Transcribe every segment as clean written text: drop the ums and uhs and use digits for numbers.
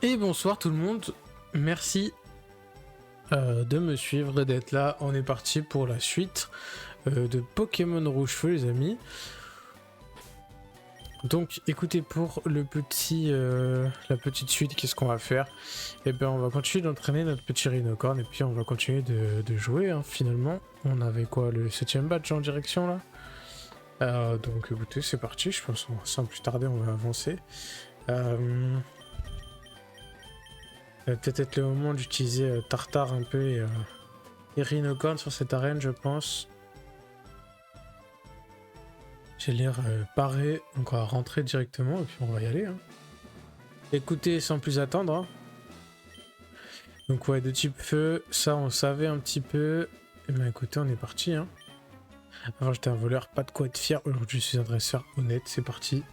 Et bonsoir tout le monde, merci de me suivre et d'être là. On est parti pour la suite de Pokémon Rouge Feu les amis. Donc écoutez, pour le la petite suite, qu'est-ce qu'on va faire? Eh bien on va continuer d'entraîner notre petit Rhinocorn et puis on va continuer de jouer hein, finalement. On avait quoi, le 7ème badge en direction là? Donc écoutez, c'est parti, je pense sans plus tarder on va avancer. Ça va peut-être être le moment d'utiliser Tartare un peu et Rhinocorn sur cette arène, je pense. J'ai l'air paré, donc on va rentrer directement et puis on va y aller. Hein. Écoutez, sans plus attendre. Hein. Donc ouais, de type feu, ça on savait un petit peu. Et bien écoutez, on est parti. Hein. Avant j'étais un voleur, pas de quoi être fier. Aujourd'hui je suis un dresseur honnête, c'est parti.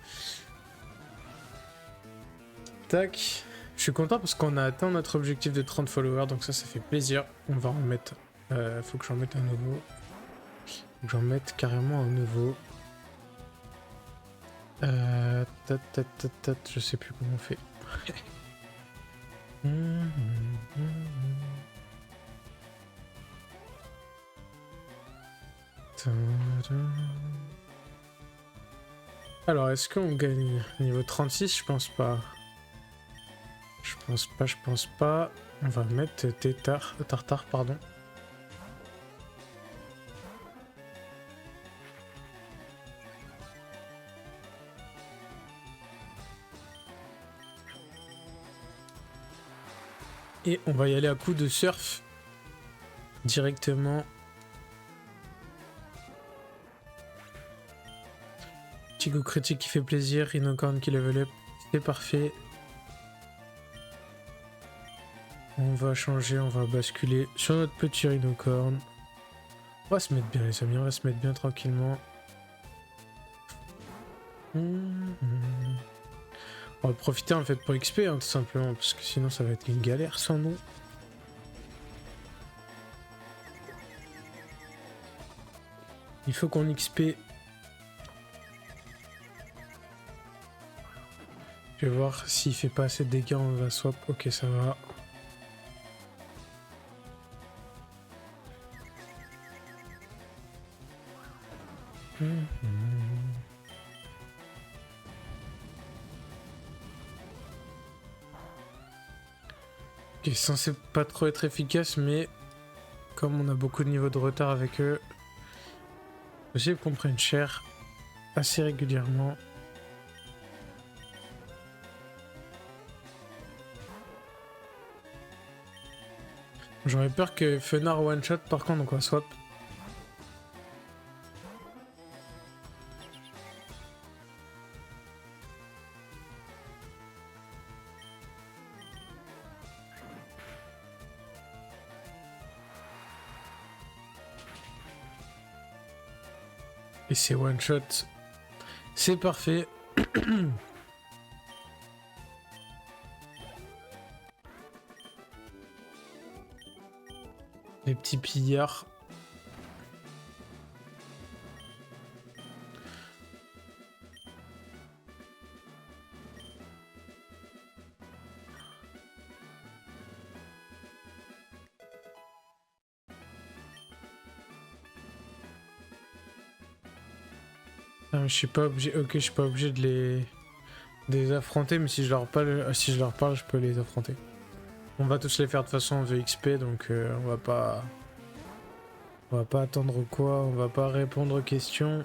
Tac. Je suis content parce qu'on a atteint notre objectif de 30 followers, donc ça fait plaisir. On va en mettre... faut que j'en mette un nouveau. Faut que j'en mette carrément un nouveau. Je sais plus comment on fait. Alors, est-ce qu'on gagne niveau 36? Je pense pas. Je pense pas. On va mettre Tartare, pardon. Et on va y aller à coup de surf. Directement. Petit coup critique qui fait plaisir. Rhinocorn qui level up. C'est parfait. On va changer, on va basculer sur notre petit Rhinocorn. On va se mettre bien les amis, on va se mettre bien tranquillement. On va profiter en fait pour XP hein, tout simplement, parce que sinon ça va être une galère sans nom. Il faut qu'on XP. Je vais voir s'il fait pas assez de dégâts, on va swap. Ok, ça va. Ok, censé pas trop être efficace, mais comme on a beaucoup de niveaux de retard avec eux, possible qu'on prenne cher assez régulièrement. J'aurais peur que Fenard one shot par contre, donc on va swap. Et c'est one shot. C'est parfait. Les petits pillards. Ah, je suis pas obligé. Ok, je suis pas obligé de les affronter, mais si je leur parle, je peux les affronter. On va tous les faire de toute façon en VXP, donc on va pas attendre quoi, on va pas répondre aux questions.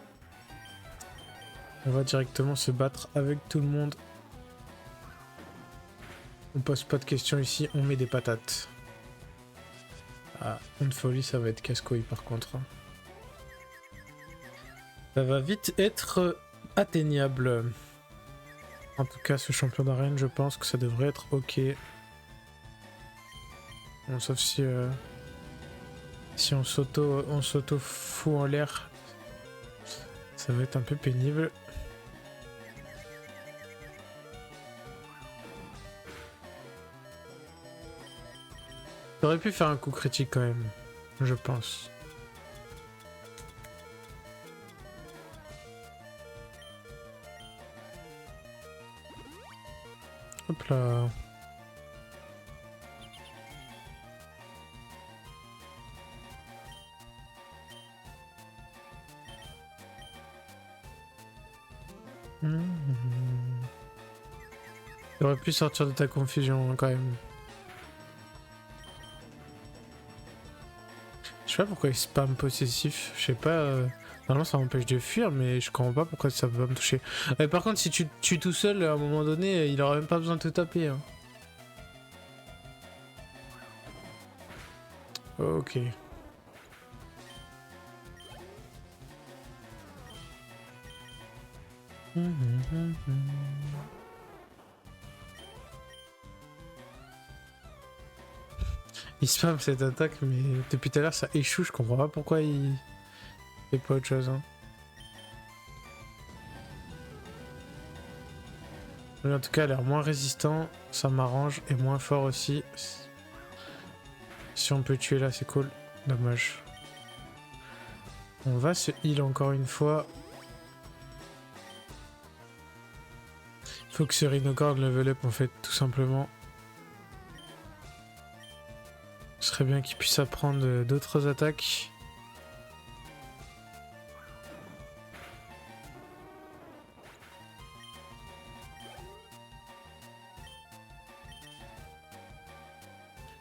On va directement se battre avec tout le monde. On pose pas de questions ici, on met des patates. Ah, une folie, ça va être casse-couille par contre. Ça va vite être atteignable. En tout cas, ce champion d'arène, je pense que ça devrait être ok. Bon, sauf si on s'auto fout en l'air, ça va être un peu pénible. J'aurais pu faire un coup critique quand même, je pense. Hop là. T'aurais pu sortir de ta confusion hein, quand même. Je sais pas pourquoi il spam possessif. Je sais pas. Normalement ça m'empêche de fuir, mais je comprends pas pourquoi ça peut pas me toucher. Par contre, si tu te tues tout seul, à un moment donné, il aura même pas besoin de te taper. Hein. Ok. Il spam cette attaque, mais depuis tout à l'heure ça échoue, je comprends pas pourquoi il fait pas autre chose. Hein. Mais en tout cas, elle a l'air moins résistant, ça m'arrange, et moins fort aussi. Si on peut tuer là, c'est cool. Dommage. On va se heal encore une fois. Il faut que ce Rhinogord level up en fait, tout simplement. Ce serait bien qu'il puisse apprendre d'autres attaques.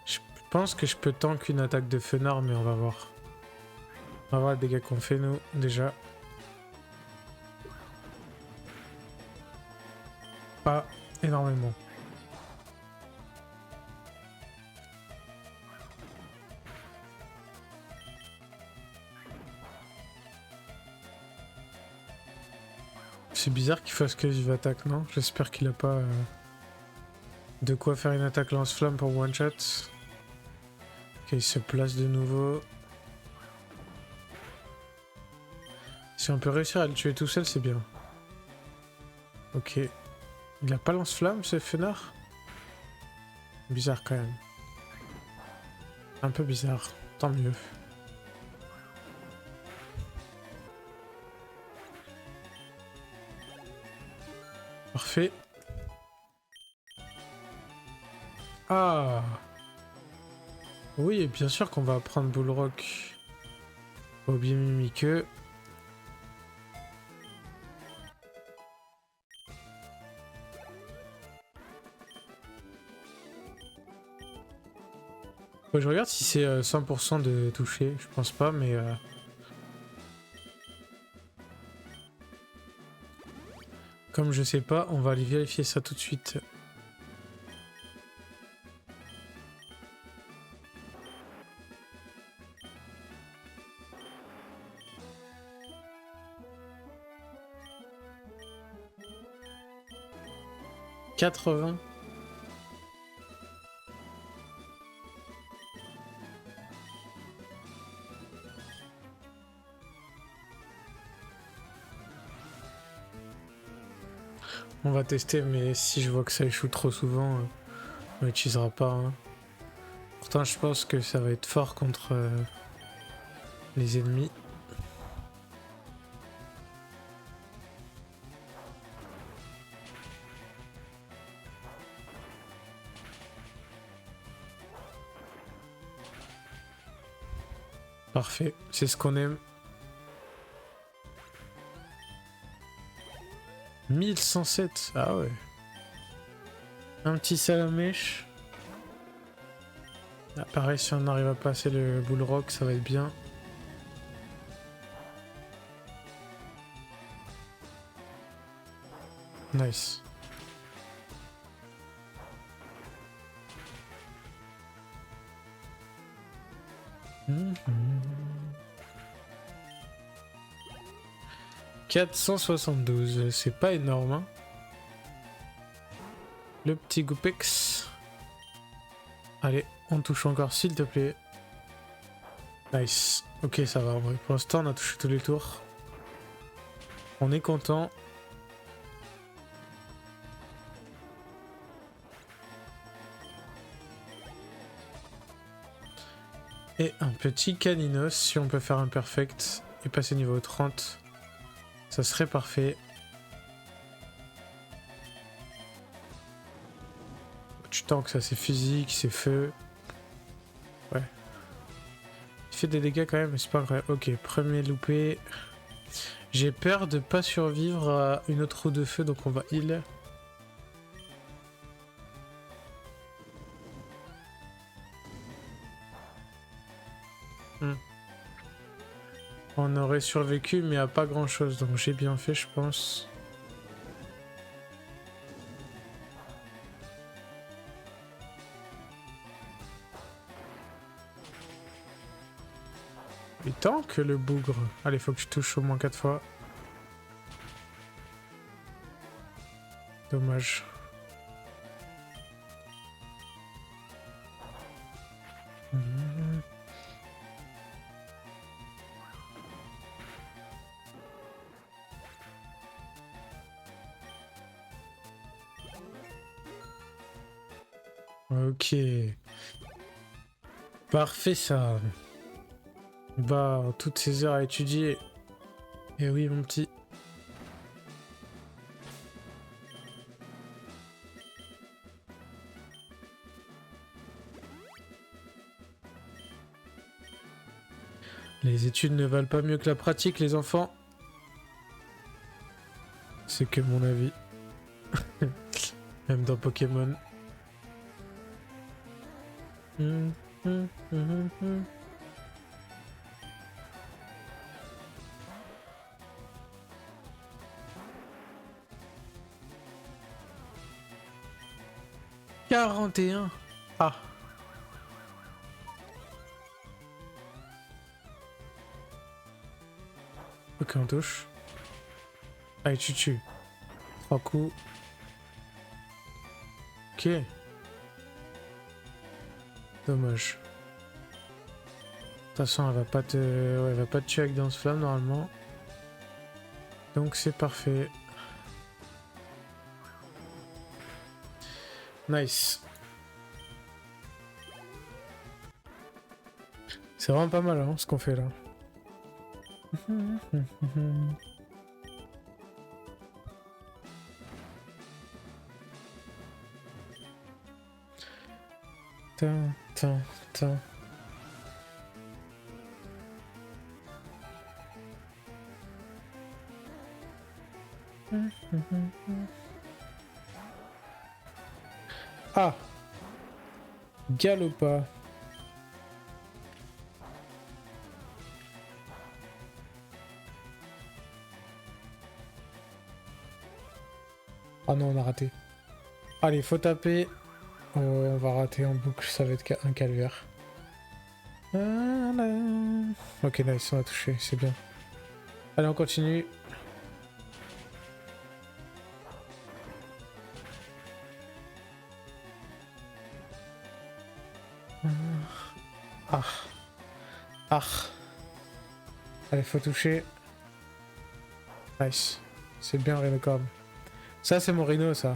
Je pense que je peux tank une attaque de Fenard, mais on va voir. On va voir les dégâts qu'on fait nous, déjà. Pas énormément. C'est bizarre qu'il fasse que vive attaque, non? J'espère qu'il a pas de quoi faire une attaque lance-flamme pour one shot. Ok, il se place de nouveau. Si on peut réussir à le tuer tout seul, c'est bien. Ok. Il a pas lance-flamme, ce Fenard? Bizarre quand même. Un peu bizarre. Tant mieux. Parfait. Ah! Oui, bien sûr qu'on va prendre Bullrock au bien mimiqueux. Faut que je regarde si c'est 100% de toucher. Je pense pas, mais... Comme je sais pas, on va aller vérifier ça tout de suite. « 80 ». On va tester, mais si je vois que ça échoue trop souvent, on l'utilisera pas. Hein. Pourtant, je pense que ça va être fort contre les ennemis. Parfait, c'est ce qu'on aime. 1107, ah ouais. Un petit salamèche. Ah, pareil, si on arrive à passer le Bullrock, ça va être bien. Nice. Mmh. 472, c'est pas énorme. Hein. Le petit Goupex. Allez, on touche encore s'il te plaît. Nice. Ok, ça va. Pour l'instant, on a touché tous les tours. On est content. Et un petit Caninos, si on peut faire un perfect et passer niveau 30, ça serait parfait. Tu tanks, ça c'est physique, c'est feu. Ouais. Il fait des dégâts quand même, mais c'est pas vrai. Ok, premier loupé. J'ai peur de pas survivre à une autre roue de feu, donc on va heal. On aurait survécu, mais à pas grand chose, donc j'ai bien fait, je pense. Il tank le bougre. Allez, faut que je touche au moins 4 fois. Dommage. Ok. Parfait ça. Bah, toutes ces heures à étudier. Eh oui, mon petit. Les études ne valent pas mieux que la pratique, les enfants. C'est que mon avis. Même dans Pokémon. 41. Ah. Ok, on touche. Allez, tu tues. 3 coups. Ok. Dommage. De toute façon, elle va pas te... Ouais, elle va pas te tuer avec Danse Flamme, normalement. Donc c'est parfait. Nice. C'est vraiment pas mal, hein, ce qu'on fait là. Tin, tin, tin. Ah, Galopa. Ah non, on a raté. Allez, faut taper. Oh, on va rater en boucle, ça va être un calvaire. Ok, nice, on a touché, c'est bien. Allez, on continue. Ah. Ah. Allez, faut toucher. Nice. C'est bien, Rhinocorn. Ça, c'est mon Rhino, ça.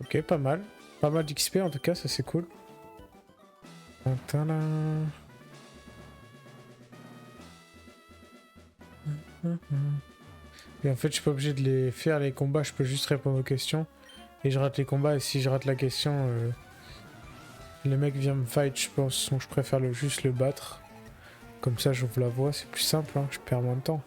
Ok, pas mal. Pas mal d'XP, en tout cas, ça, c'est cool. Tadam. Et en fait, je suis pas obligé de les faire, les combats, je peux juste répondre aux questions. Et je rate les combats, et si je rate la question, le mec vient me fight, je pense. Donc je préfère juste le battre. Comme ça, j'ouvre la voie, c'est plus simple, hein, je perds moins de temps.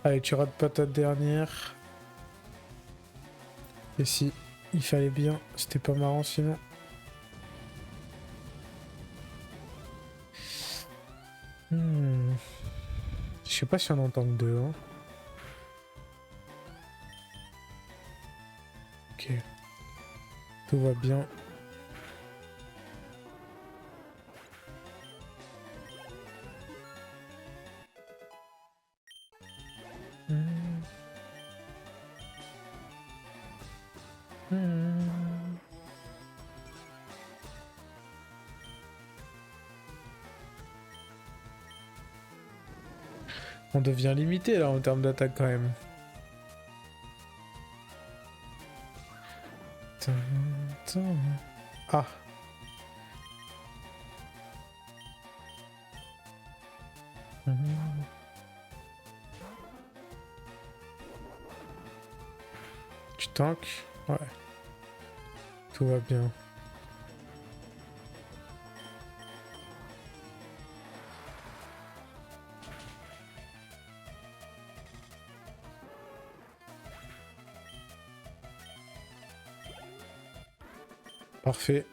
Allez, tu rates pas ta dernière. Et si, il fallait bien, c'était pas marrant sinon. Je sais pas si on entend que deux, hein. Ok. Tout va bien. On devient limité là en termes d'attaque quand même. Ah. Tu tanks? Ouais. Tout va bien. Parfait.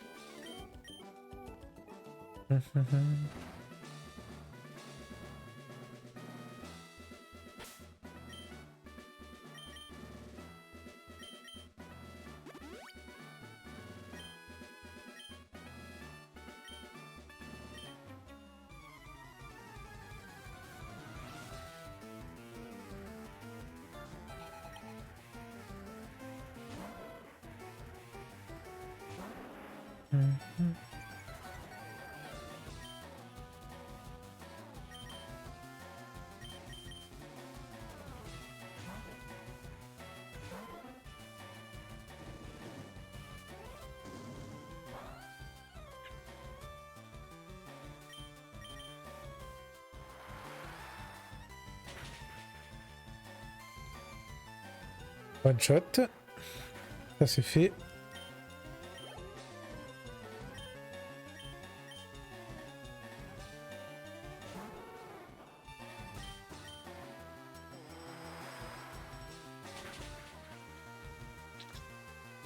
One shot. Ça c'est fait.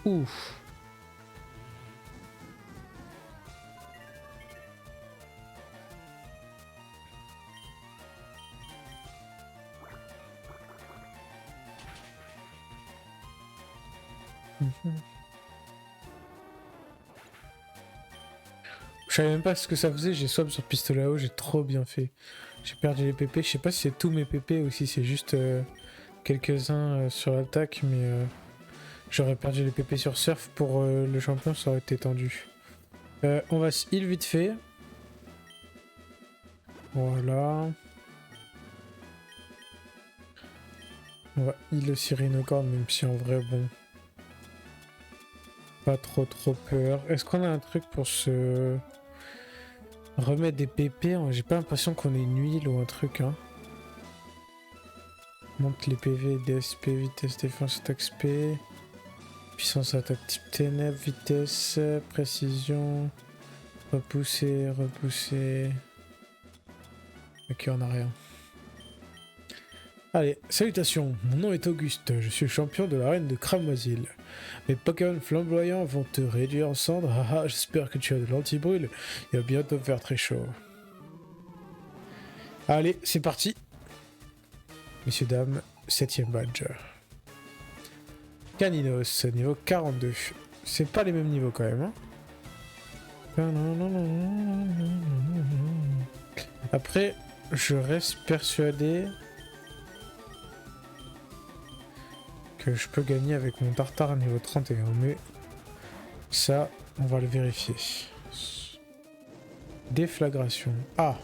Ouf. Je savais même pas ce que ça faisait, j'ai swap sur pistolet à eau, j'ai trop bien fait. J'ai perdu les PP, je sais pas si c'est tous mes PP ou si c'est juste quelques-uns sur l'attaque, mais j'aurais perdu les PP sur surf pour le champion, ça aurait été tendu. On va se heal vite fait. Voilà. On va heal le Sirenocorn, même si en vrai, bon... Pas trop peur. Est-ce qu'on a un truc pour se... remettre des PP? J'ai pas l'impression qu'on ait une huile ou un truc, hein. Monte les PV, DSP, vitesse, défense, attaque SP. Puissance, attaque type ténèbres, vitesse, précision. Repousser. Ok, on a rien. Allez, salutations, mon nom est Auguste, je suis le champion de l'arène de Cramoisil. Mes Pokémon flamboyants vont te réduire en cendres, haha, j'espère que tu as de l'anti-brûle, il va bientôt faire très chaud. Allez, c'est parti. Messieurs, dames, 7ème badge. Caninos, niveau 42. C'est pas les mêmes niveaux quand même, hein. Après, je reste persuadé que je peux gagner avec mon tartare niveau 31, mais ça, on va le vérifier. Déflagration. Ah!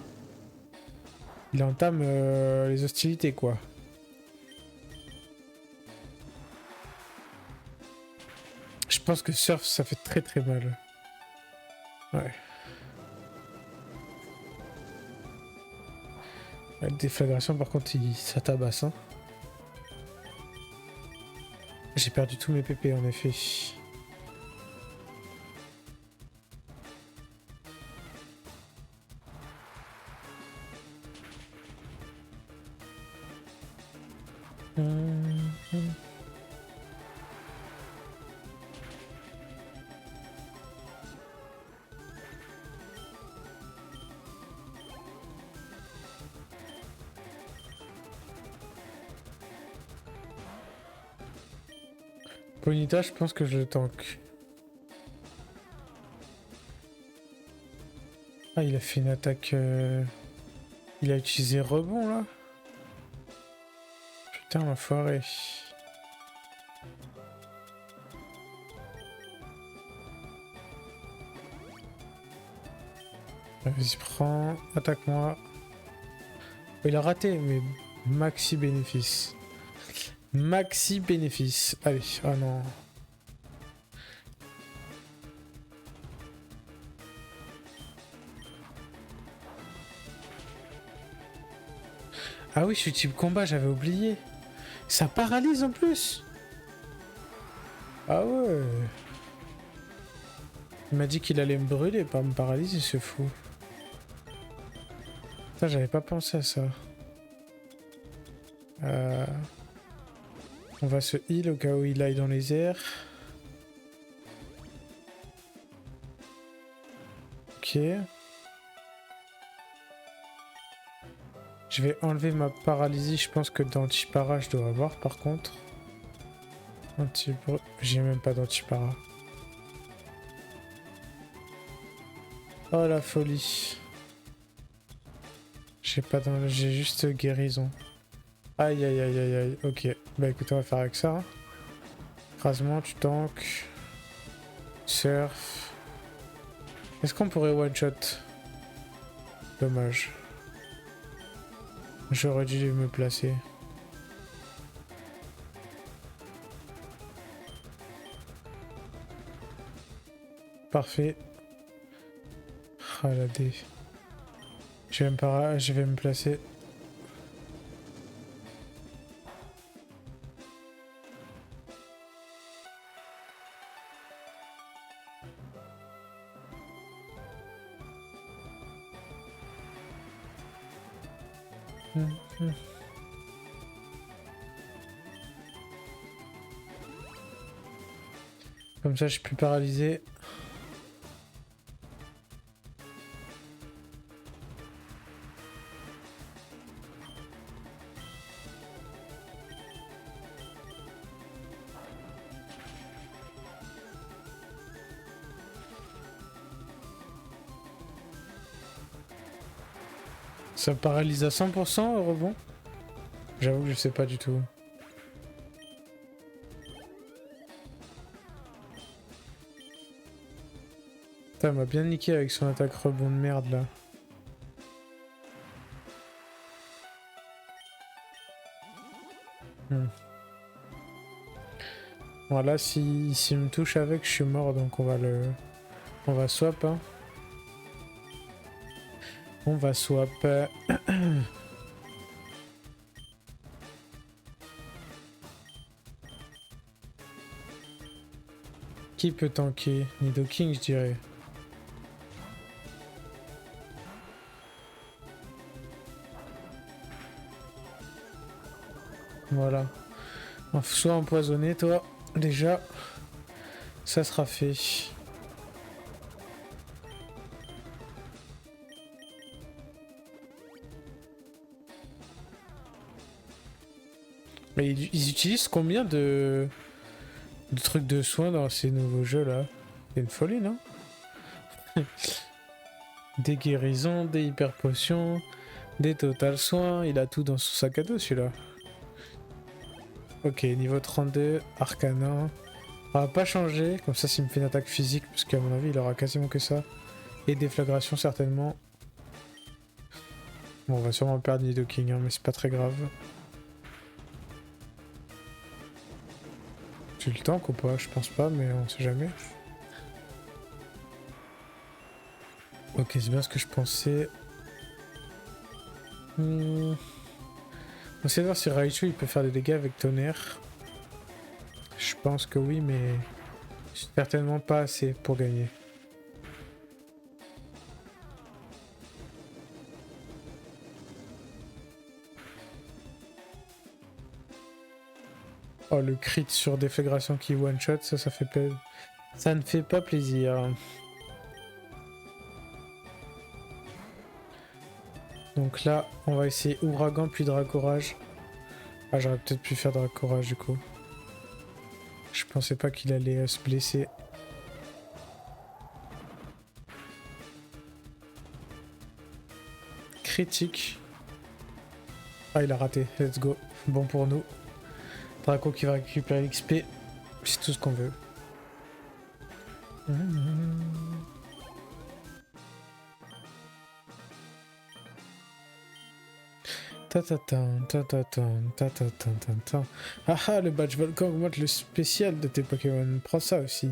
Il entame les hostilités, quoi. Je pense que surf, ça fait très mal. Ouais. La déflagration, par contre, ça tabasse, hein. J'ai perdu tous mes PP, en effet. Ponyta, je pense que je le tank. Ah, il a fait une attaque... Il a utilisé rebond, là. Putain, l'enfoiré. Vas-y, prends. Attaque-moi. Il a raté, mais maxi bénéfice. Maxi bénéfice. Allez, ah non. Ah oui, je suis type combat, j'avais oublié. Ça paralyse en plus. Ah ouais. Il m'a dit qu'il allait me brûler, pas me paralyser, c'est fou. Putain, j'avais pas pensé à ça. On va se heal au cas où il aille dans les airs. Ok. Je vais enlever ma paralysie. Je pense que d'anti-para, je dois avoir par contre. J'ai même pas d'anti-para. Oh la folie. J'ai juste guérison. Aïe aïe aïe aïe aïe. Ok. Bah écoute, on va faire avec ça. Hein. Écrasement, tu tank. Surf. Est-ce qu'on pourrait one-shot? Dommage. J'aurais dû me placer. Parfait. Ah la dé. Je vais me placer. Comme ça, je suis plus paralysé. Ça paralyse à 100% au rebond? J'avoue que je sais pas du tout. Putain, elle m'a bien niqué avec son attaque rebond de merde là. Voilà, s'il me touche avec, je suis mort, donc on va swap. Hein. On va swap. Qui peut tanker? Nidoking, je dirais. Voilà. Soit empoisonné, toi. Déjà, ça sera fait. Mais ils utilisent combien de trucs de soins dans ces nouveaux jeux là? C'est une folie, non? Des guérisons, des hyper potions, des total soins. Il a tout dans son sac à dos celui-là. Ok, niveau 32, Arcana. On va pas changer, comme ça s'il me fait une attaque physique, parce qu'à mon avis il aura quasiment que ça. Et déflagration certainement. Bon, on va sûrement perdre Nidoking, hein, mais c'est pas très grave. Tu le tank ou pas? Je pense pas, mais on sait jamais. Ok, c'est bien ce que je pensais. On va essayer de voir si Raichu il peut faire des dégâts avec tonnerre. Je pense que oui, mais certainement pas assez pour gagner. Oh, le crit sur déflagration qui one-shot, ça fait plaisir. Ça ne fait pas plaisir. Donc là, on va essayer Ouragan puis Dracorage. Ah, j'aurais peut-être pu faire Dracorage du coup. Je pensais pas qu'il allait se blesser. Critique. Ah, il a raté. Let's go. Bon pour nous. Draco qui va récupérer l'XP. C'est tout ce qu'on veut. Ah ah, le badge Volcan augmente le spécial de tes Pokémon. Prends ça aussi.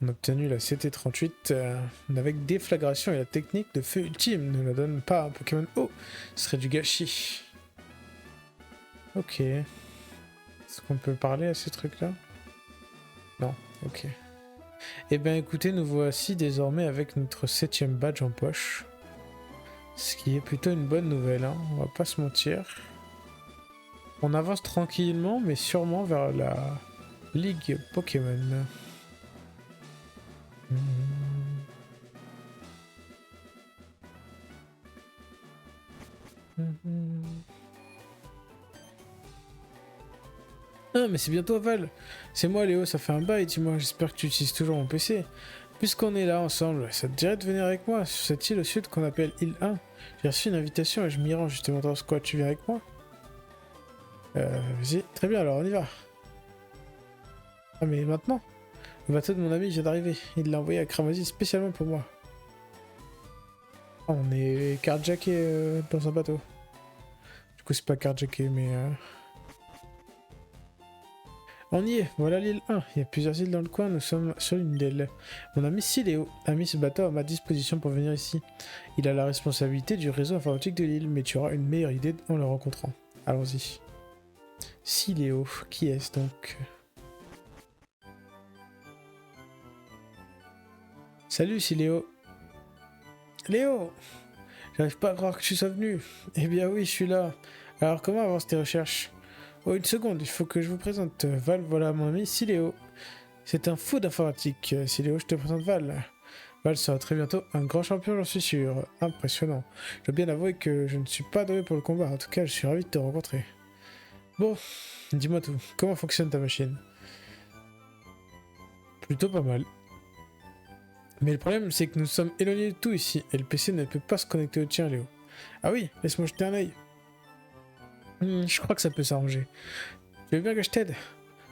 On a obtenu la CT38 avec déflagration et la technique de feu ultime. Ne la donne pas à un Pokémon haut. Ce serait du gâchis. Ok. Est-ce qu'on peut parler à ces trucs-là? Non. Ok. Eh bien écoutez, nous voici désormais avec notre 7ème badge en poche. Ce qui est plutôt une bonne nouvelle, hein, on va pas se mentir. On avance tranquillement, mais sûrement vers la Ligue Pokémon. Ah, mais c'est bientôt Val. C'est moi, Léo, ça fait un bail, dis-moi. J'espère que tu utilises toujours mon PC. Puisqu'on est là ensemble, ça te dirait de venir avec moi sur cette île au sud qu'on appelle île 1. J'ai reçu une invitation et je m'y rends justement dans ce coin. Tu viens avec moi? Vas-y. Très bien, alors on y va. Ah, mais maintenant? Le bateau de mon ami vient d'arriver. Il l'a envoyé à Cramoisi spécialement pour moi. Ah, on est carjacké dans un bateau. Du coup, c'est pas carjacké, mais... On y est, voilà l'île 1. Il y a plusieurs îles dans le coin, nous sommes sur une d'elles. Mon ami Siléo a mis ce bateau à ma disposition pour venir ici. Il a la responsabilité du réseau informatique de l'île, mais tu auras une meilleure idée en le rencontrant. Allons-y. Siléo, qui est-ce donc? Salut Siléo. Léo! J'arrive pas à croire que tu sois venu. Eh bien oui, je suis là. Alors comment avancent tes recherches? Oh, une seconde, il faut que je vous présente Val, voilà mon ami Siléo. C'est un fou d'informatique. Siléo, je te présente Val. Val sera très bientôt un grand champion, j'en suis sûr. Impressionnant. Je dois bien avouer que je ne suis pas doué pour le combat. En tout cas, je suis ravi de te rencontrer. Bon, dis-moi tout. Comment fonctionne ta machine? Plutôt pas mal. Mais le problème, c'est que nous sommes éloignés de tout ici, et le PC ne peut pas se connecter au tien, Léo. Ah oui, laisse-moi jeter un œil. Je crois que ça peut s'arranger. Tu veux bien que je t'aide?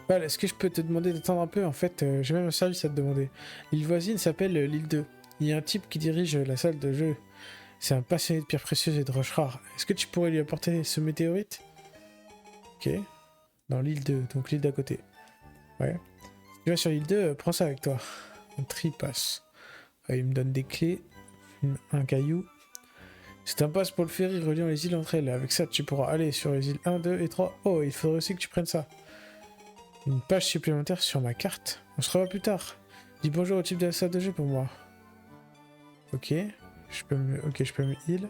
Val, est-ce que je peux te demander d'attendre un peu? En fait, j'ai même un service à te demander. L'île voisine s'appelle l'île 2. Il y a un type qui dirige la salle de jeu. C'est un passionné de pierres précieuses et de roches rares. Est-ce que tu pourrais lui apporter ce météorite? Ok. Dans l'île 2, donc l'île d'à côté. Ouais. Si tu vas sur l'île 2, prends ça avec toi. Un tripass. Il me donne des clés, un caillou. C'est un pass pour le ferry reliant les îles entre elles. Avec ça, tu pourras aller sur les îles 1, 2 et 3. Oh, il faudrait aussi que tu prennes ça. Une page supplémentaire sur ma carte. On se revoit plus tard. Dis bonjour au type de la salle de jeu pour moi. Ok. Je peux me heal.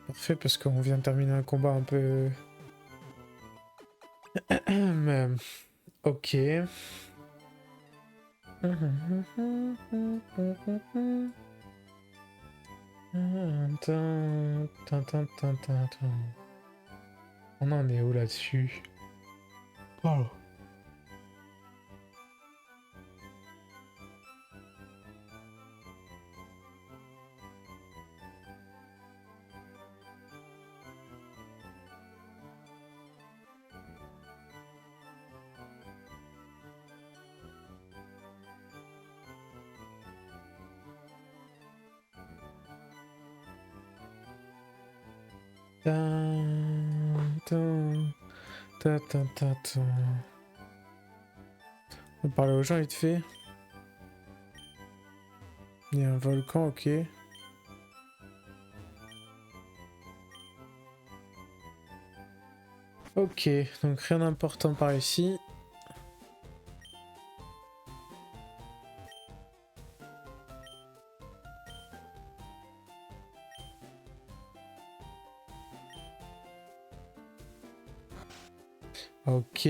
Parfait, parce qu'on vient de terminer un combat un peu... Ok. On en est où là-dessus? Oh. On va parler aux gens vite fait. Il y a un volcan, ok. Ok, donc rien d'important par ici. Ok.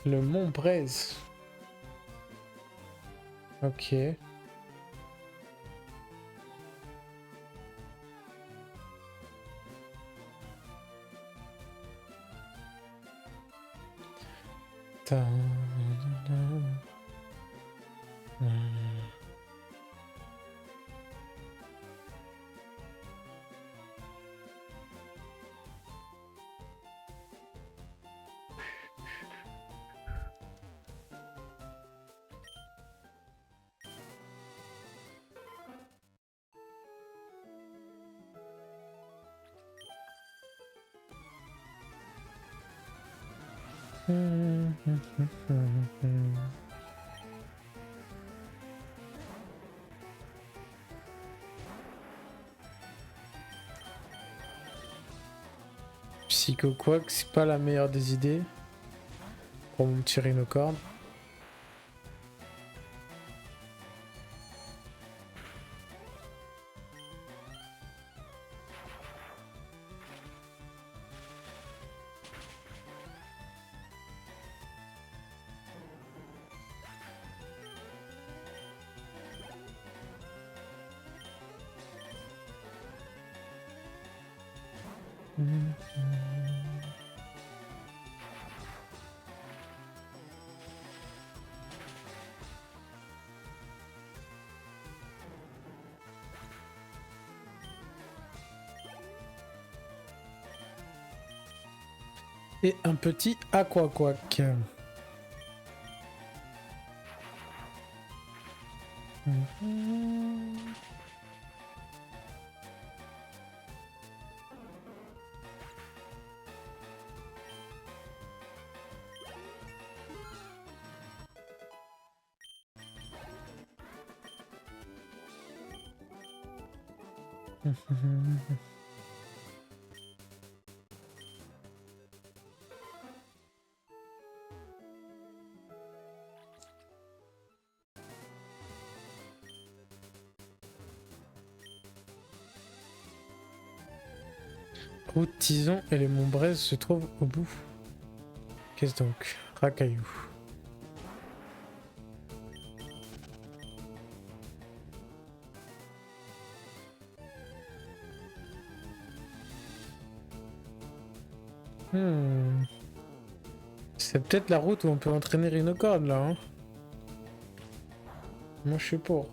Le mont Braise. Ok. Psycho Quack, c'est pas la meilleure des idées pour mon petit rhinocorne. Et un petit aquaquack. Route Tison et les Montbraises se trouvent au bout. Qu'est-ce donc? Racaillou. C'est peut-être la route où on peut entraîner Rhinocorn là, hein. Moi je suis pour.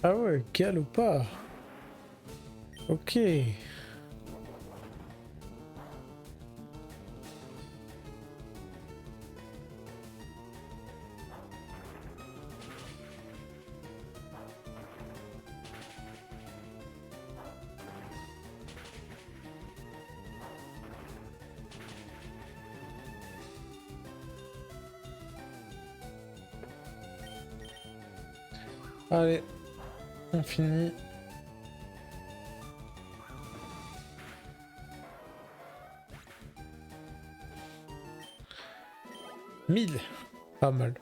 Ah ouais, Galopard. Ok. Allez, on finit. Mille. Pas mal.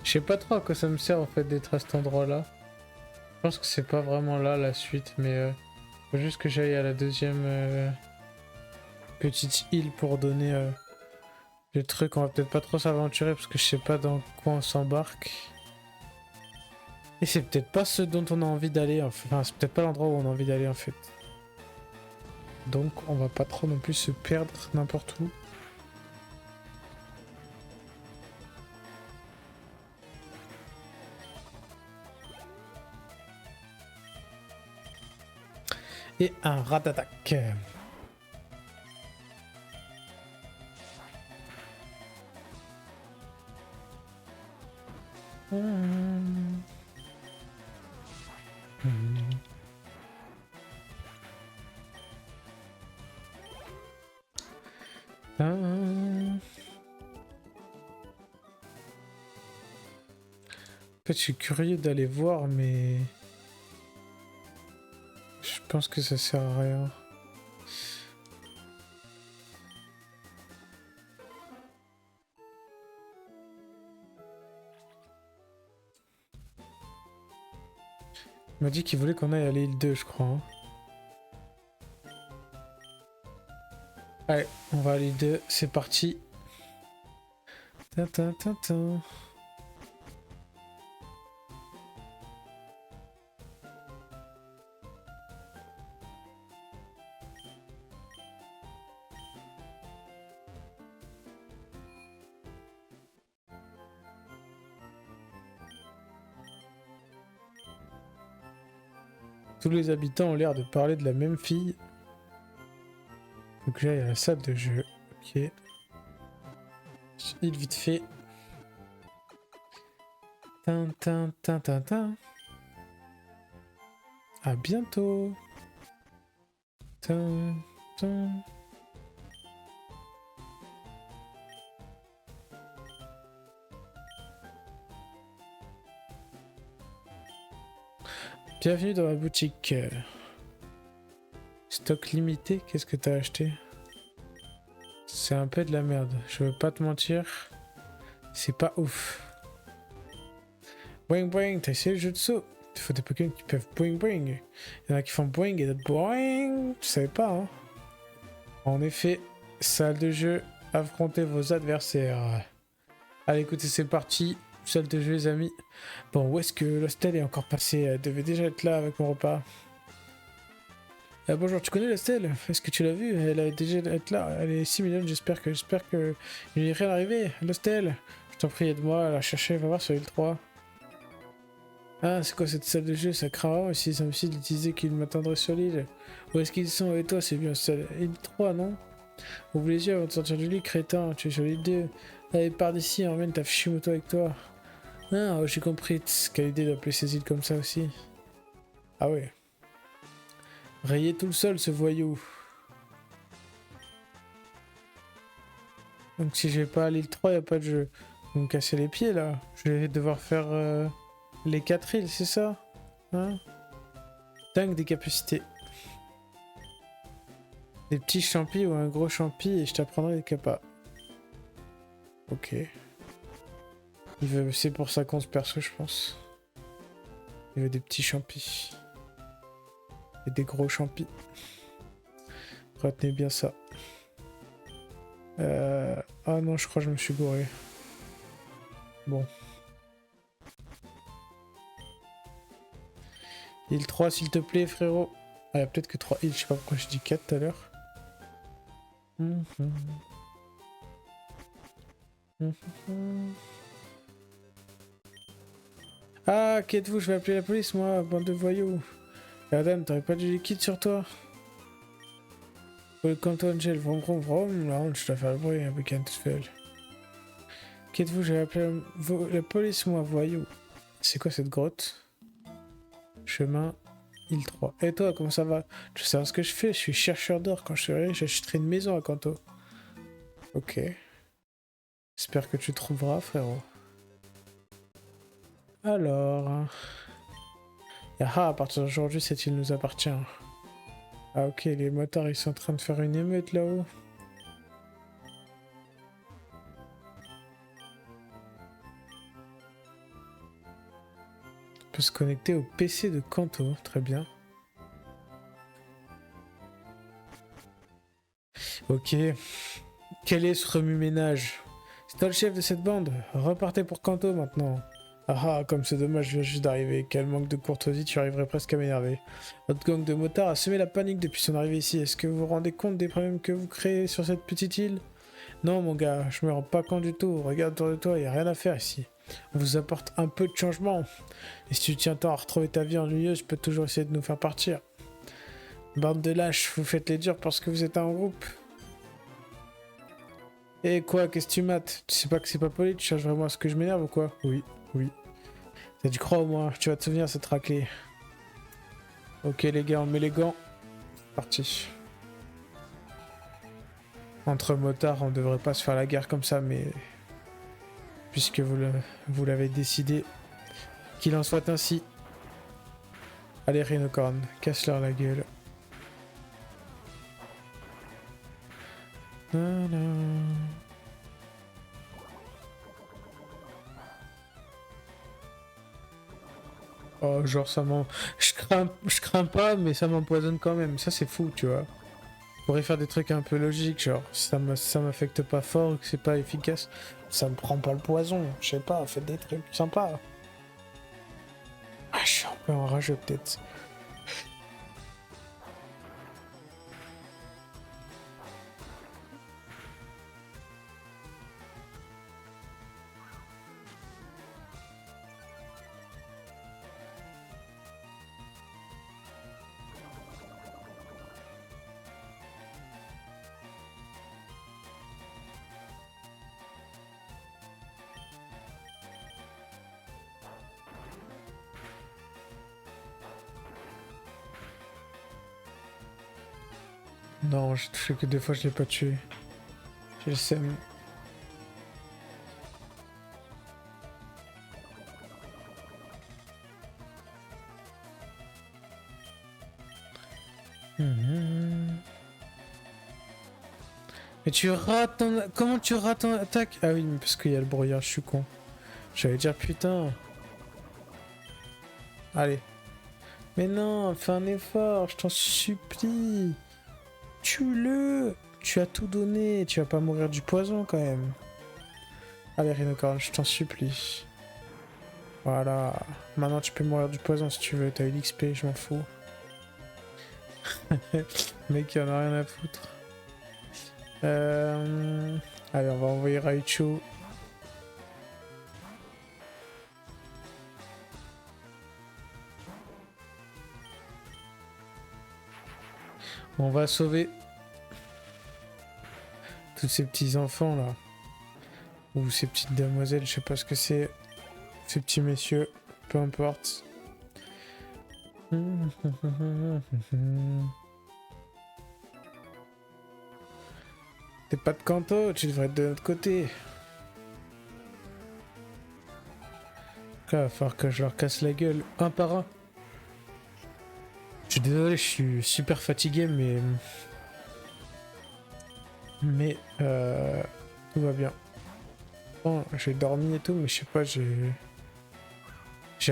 Je sais pas trop à quoi ça me sert en fait d'être à cet endroit-là. Je pense que c'est pas vraiment là la suite, mais faut juste que j'aille à la deuxième petite île pour donner le truc. On va peut-être pas trop s'aventurer parce que je sais pas dans quoi on s'embarque. Et c'est peut-être pas ce dont on a envie d'aller. Enfin, c'est peut-être pas l'endroit où on a envie d'aller en fait. Donc on va pas trop non plus se perdre n'importe où. Et un rat d'attaque. fait, je suis curieux d'aller voir, mais... Je pense que ça sert à rien. Il m'a dit qu'il voulait qu'on aille à l'île 2, je crois. Hein. Allez, on va à l'île 2, c'est parti. Tintin, tintin. Tous les habitants ont l'air de parler de la même fille. Faut que j'aille à la salle de jeu. Ok. Il vite fait. Tintin, tintin, tintin. À bientôt. Tintin. Bienvenue dans ma boutique. Stock limité, qu'est-ce que t'as acheté? C'est un peu de la merde, je veux pas te mentir. C'est pas ouf. Boing boing, t'as essayé le jeu de saut? Il faut des Pokémon qui peuvent boing boing. Il y en a qui font boing et d'autres boing. Tu savais pas, hein? En effet, salle de jeu, affrontez vos adversaires. Allez, écoutez, c'est parti. Salle de jeu, les amis. Bon, où est-ce que l'hostel est encore passé? Elle devait déjà être là avec mon repas. Ah, bonjour, tu connais l'hostel? Est-ce que tu l'as vue? Elle a déjà être là. Elle est si mignonne, j'espère que il n'est rien arrivé. L'hostel, je t'en prie, aide-moi à la chercher. Va voir sur l'île 3. Ah, c'est quoi cette salle de jeu? Ça craint vraiment ici. Ça me suffit d'utiliser qu'ils m'attendraient sur l'île. Où est-ce qu'ils sont? Et toi, c'est bien salle. Île 3, non? Ouvre les yeux avant de sortir du lit, crétin. Tu es sur l'île 2. Allez, pars d'ici, emmène ta fichue moto avec toi. Ah, oh, j'ai compris. Quelle idée d'appeler ces îles comme ça aussi. Ah ouais. Rayé tout le sol, ce voyou. Donc si je vais pas à l'île 3, y a pas de jeu. Vous me cassez les pieds là. Je vais devoir faire les 4 îles, c'est ça? Hein? Dingue des capacités. Des petits champis ou un gros champi et je t'apprendrai les capas. Ok. C'est pour ça qu'on se perce, je pense. Il veut des petits champis. Et des gros champis. Retenez bien ça. Ah non, je crois que je me suis gouré. Bon. Île 3, s'il te plaît, frérot. Ah, il y a peut-être que 3 îles, je sais pas pourquoi je dis 4 tout à l'heure. Ah, qui êtes-vous? Je vais appeler la police, moi, bande de voyous. Madame, t'aurais pas du liquide sur toi? Le canton gel, vroom vroom vroom, là, je dois faire le bruit, un week-end tout seul. Qui êtes-vous? Je vais appeler la police, moi, voyou. C'est quoi cette grotte? Chemin, île 3. Et toi, comment ça va? Tu sais ce que je fais? Je suis chercheur d'or. Quand je serai riche, j'achèterai une maison à Kanto. Ok. J'espère que tu trouveras, frérot. Alors... Ah, à partir d'aujourd'hui, cette île nous appartient. Ah ok, les motards, ils sont en train de faire une émeute là-haut. On peut se connecter au PC de Kanto, très bien. Ok. Quel est ce remue-ménage? C'est toi le chef de cette bande? Repartez pour Kanto maintenant. Ah, comme c'est dommage, je viens juste d'arriver. Quel manque de courtoisie, tu arriverais presque à m'énerver. Votre gang de motards a semé la panique depuis son arrivée ici. Est-ce que vous vous rendez compte des problèmes que vous créez sur cette petite île? Non, mon gars, je me rends pas compte du tout. Regarde autour de toi, y a rien à faire ici. On vous apporte un peu de changement. Et si tu tiens tant à retrouver ta vie ennuyeuse, je peux toujours essayer de nous faire partir. Bande de lâches, vous faites les durs parce que vous êtes un groupe. Et quoi, qu'est-ce que tu mates? Tu sais pas que c'est pas poli, tu cherches vraiment à ce que je m'énerve ou quoi? Oui, oui. T'as dû croire au moins, tu vas te souvenir cette raclée. Ok les gars, on met les gants. Parti. Entre motards, on devrait pas se faire la guerre comme ça, mais... Puisque vous l'avez décidé, Qu'il en soit ainsi. Allez, Rhinocorn, casse-leur la gueule. Voilà. Oh, genre ça m'en... Je crains pas, mais ça m'empoisonne quand même. Ça, c'est fou, tu vois. Je pourrais faire des trucs un peu logiques, genre, si ça m'affecte pas fort, que c'est pas efficace, ça me prend pas le poison. Je sais pas, faites des trucs sympas. Ah, je suis un peu enrageux, peut-être. Non, j'ai touché que 2 fois, je l'ai pas tué. J'ai le seum. Mais tu rates ton... Comment tu rates ton attaque? Ah oui, mais parce qu'il y a le brouillard, je suis con. J'allais dire putain. Allez. Mais non, fais un effort, je t'en supplie. Tue-le. Tu as tout donné, tu vas pas mourir du poison quand même. Allez, Rhinocorn, je t'en supplie. Voilà. Maintenant, tu peux mourir du poison si tu veux, t'as eu l'XP, je m'en fous. Mec, il en a rien à foutre. Allez, on va envoyer Raichu. On va sauver tous ces petits enfants là. Ou ces petites demoiselles, je sais pas ce que c'est. Ces petits messieurs, peu importe. T'es pas de Kanto, tu devrais être de notre côté. Il va falloir que je leur casse la gueule un par un. Je suis désolé, je suis super fatigué, mais tout va bien. Bon, j'ai dormi et tout, mais je sais pas, j'ai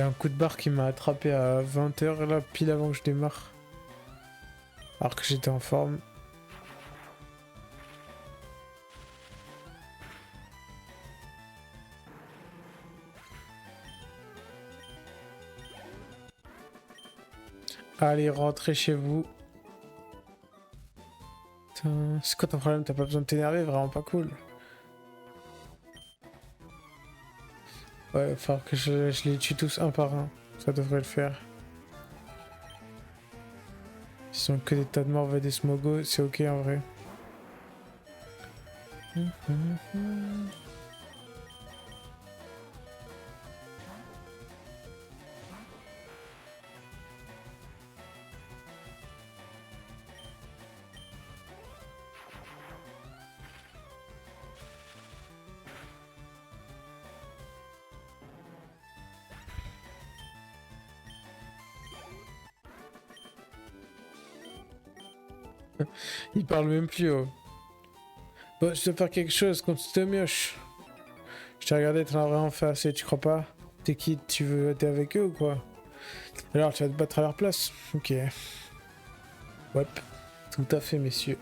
un coup de barre qui m'a attrapé à 20h là, pile avant que je démarre. Alors que j'étais en forme. Allez, rentrez chez vous. Putain, c'est quoi ton problème? T'as pas besoin de t'énerver, vraiment pas cool. Ouais, il va falloir que je les tue tous un par un. Ça devrait le faire. Ils sont que des tas de morts et des smogos, c'est ok en vrai. Il parle même plus, oh. Bon, je dois faire quelque chose contre cette mioche. Je t'ai regardé, t'en as vraiment fait assez, tu crois pas? T'es qui? Tu veux être avec eux ou quoi? Alors, tu vas te battre à leur place? Ok. Ouais, tout à fait, messieurs.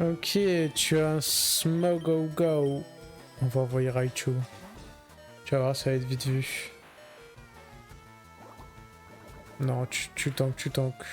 Ok, tu as un Smogogo. On va envoyer Raichu. Tu vas voir, ça va être vite vu. Non, tu tankes, tu tankes.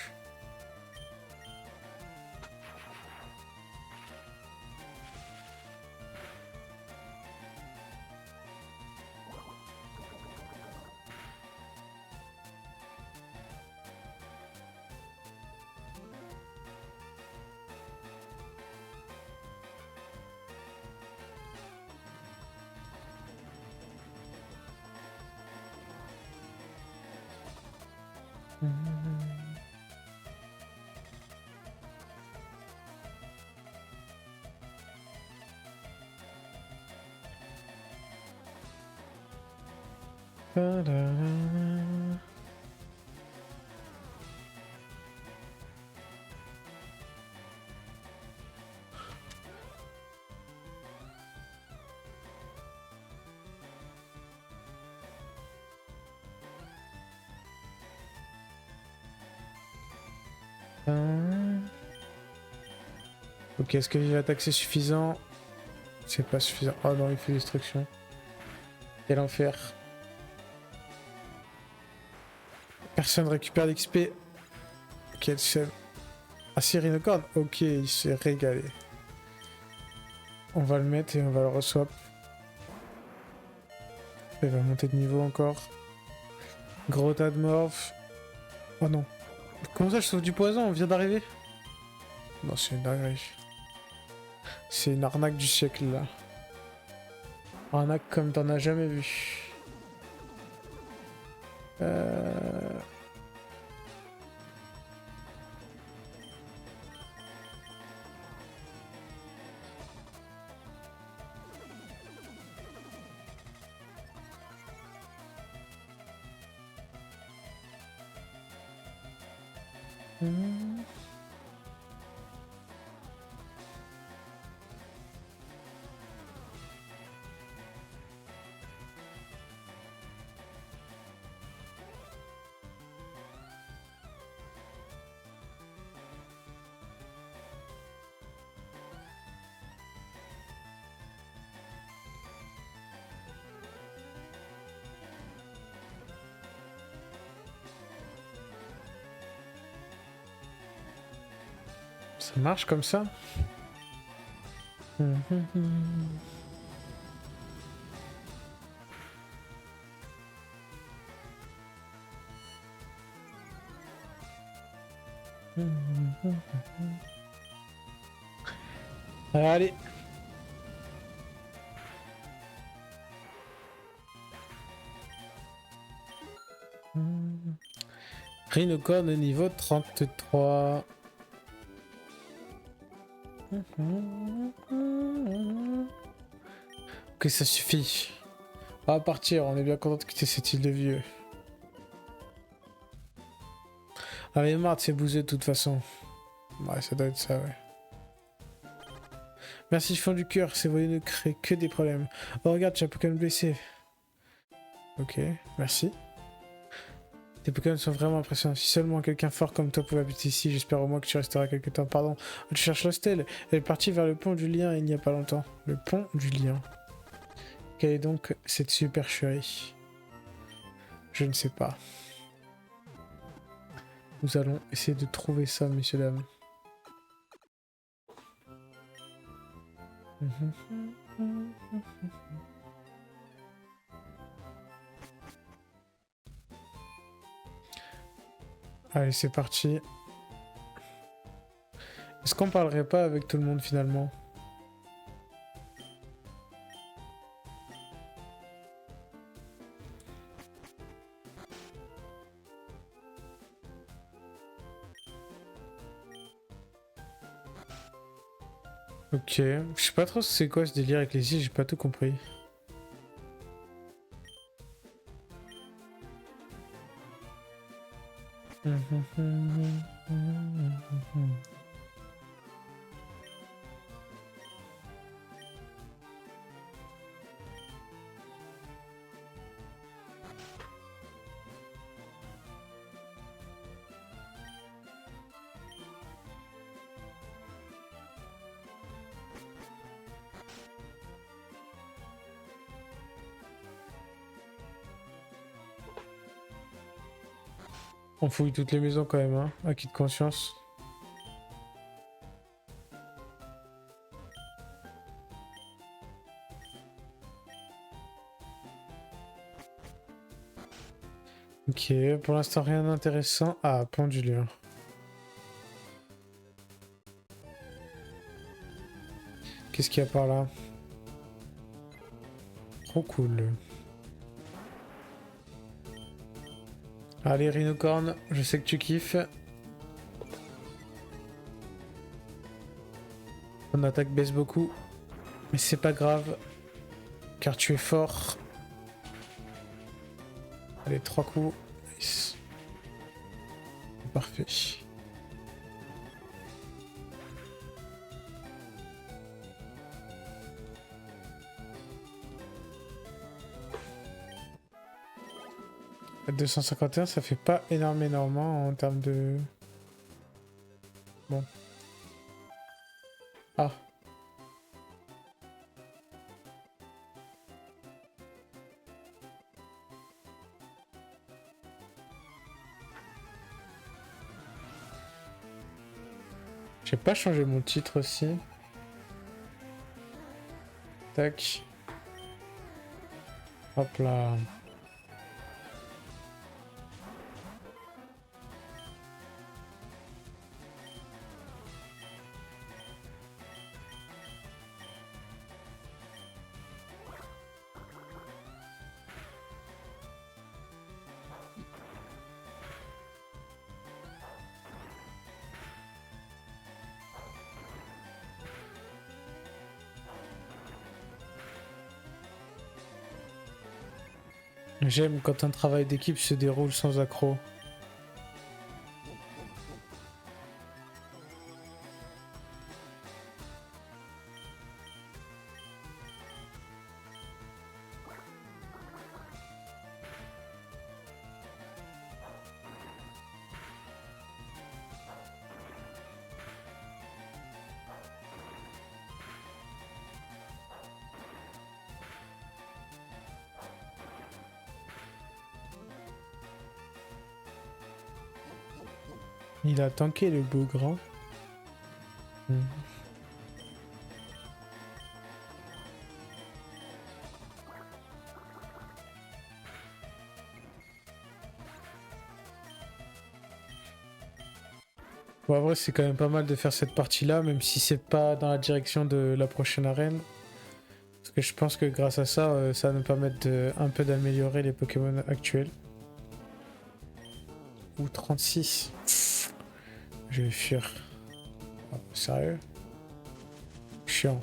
Ok, est-ce que j'ai l'attaque c'est suffisant? C'est pas suffisant. Oh non, il fait destruction. Quel enfer. Personne récupère l'XP. Quelle chaîne. Ah, c'est Rhinocorn. Ok, il s'est régalé. On va le mettre et on va le reswap. Il va monter de niveau encore. Gros tas de morph. Oh non. Comment ça je sauve du poison? On vient d'arriver? Non, c'est une dinguerie. C'est une arnaque du siècle là. Arnaque comme t'en as jamais vu. Euh... Ça marche comme ça? Allez. Rhinocorn de niveau 33. Ok, ça suffit. On va partir, on est bien content de quitter cette île de vieux. Ah mais marre de ces bouseux de toute façon. Ouais, ça doit être ça, ouais. Merci, je fond du cœur, ces voyous ne créent que des problèmes. Oh regarde, j'ai un Pokémon blessé. Ok, merci. Tes Pokémon sont vraiment impressionnants. Si seulement quelqu'un fort comme toi pouvait habiter ici, j'espère au moins que tu resteras quelque temps. Pardon, tu cherches l'hostel. Elle est partie vers le pont du lien il n'y a pas longtemps. Le pont du lien. Quelle est donc cette supercherie? Je ne sais pas. Nous allons essayer de trouver ça, messieurs, dames. Allez, c'est parti. Est-ce qu'on parlerait pas avec tout le monde finalement? Ok, je sais pas trop c'est quoi ce délire avec les îles, j'ai pas tout compris. On fouille toutes les maisons quand même, hein, acquis de conscience. Ok, pour l'instant rien d'intéressant. Ah, pendule. Qu'est-ce qu'il y a par là? Trop cool. Allez, Rhinocorn, je sais que tu kiffes. Ton attaque baisse beaucoup. Mais c'est pas grave. Car tu es fort. Allez, 3 coups. Nice. Parfait. À 251, ça fait pas énormément en termes de... Bon. Ah. J'ai pas changé mon titre aussi. Tac. Hop là. J'aime quand un travail d'équipe se déroule sans accroc. Il a tanké le beau grand. Bon, en vrai, c'est quand même pas mal de faire cette partie-là, même si c'est pas dans la direction de la prochaine arène. Parce que je pense que grâce à ça, ça va nous permettre un peu d'améliorer les Pokémon actuels. Ou 36. Je vais fuir. Oh, sérieux? Chiant.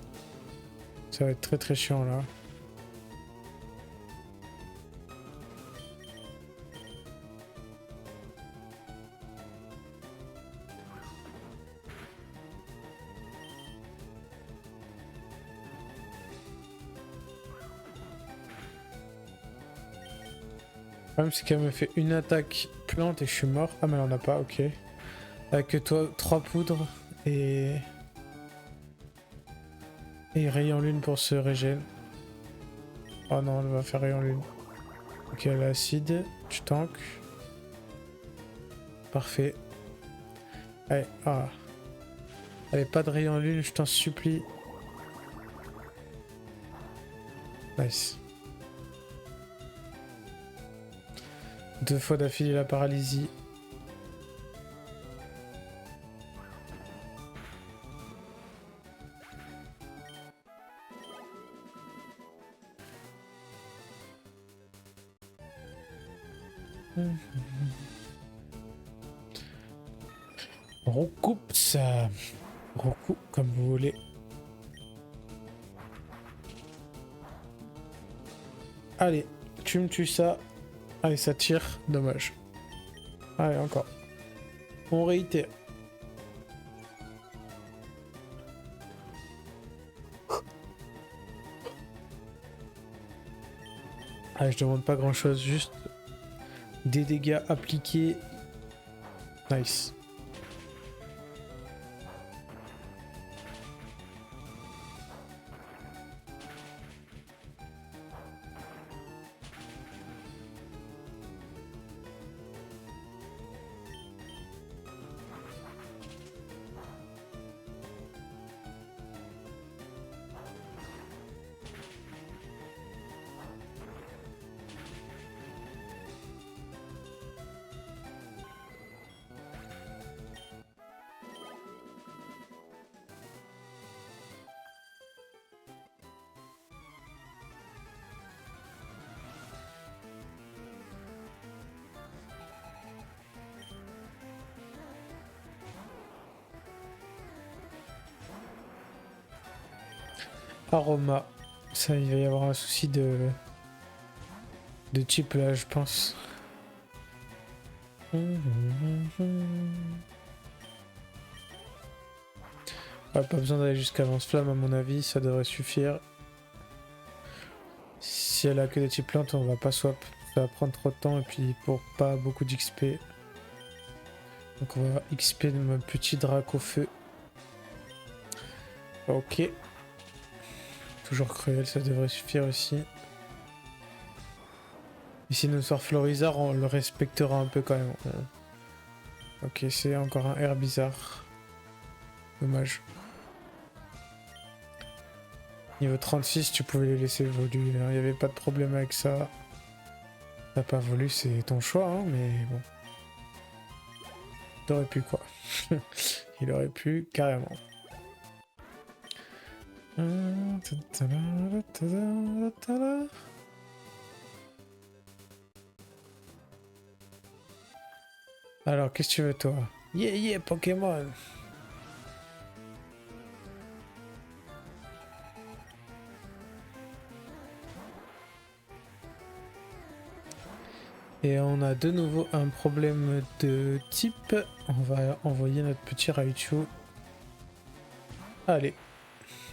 Ça va être très très chiant là. Le problème c'est qu'elle me fait une attaque plante et je suis mort. Ah mais elle en a pas, ok. Avec toi 3 poudres et... Et rayon lune pour se régène. Oh non, elle va faire rayon lune. Ok, elle a acide, tu tankes. Parfait. Allez, ah. Allez, pas de rayon lune, je t'en supplie. Nice. 2 fois d'affilée la paralysie. On recoupe ça. Recoupe comme vous voulez. Allez, tu me tues ça. Allez, ça tire. Dommage. Allez, encore. On réitère. Allez, je demande pas grand chose, juste des dégâts appliqués. Nice. Aroma. Ça, il va y avoir un souci de type là, je pense. Ah, pas besoin d'aller jusqu'à lance-flamme à mon avis, ça devrait suffire. Si elle a que des types plantes, on va pas swap. Ça va prendre trop de temps et puis pour pas beaucoup d'XP. Donc on va XP de mon petit drac au feu. Ok. Toujours cruel, ça devrait suffire aussi. Ici, nos sorts Florizard, on le respectera un peu quand même. Ok, c'est encore un air bizarre. Dommage. Niveau 36, tu pouvais les laisser évoluer. Il n'y avait pas de problème avec ça. T'as pas voulu, c'est ton choix, hein, mais bon. T'aurais pu quoi. Il aurait pu, carrément. Alors, qu'est-ce que tu veux, toi? Yeah, yeah, Pokémon! Et on a de nouveau un problème de type. On va envoyer notre petit Raichu. Allez,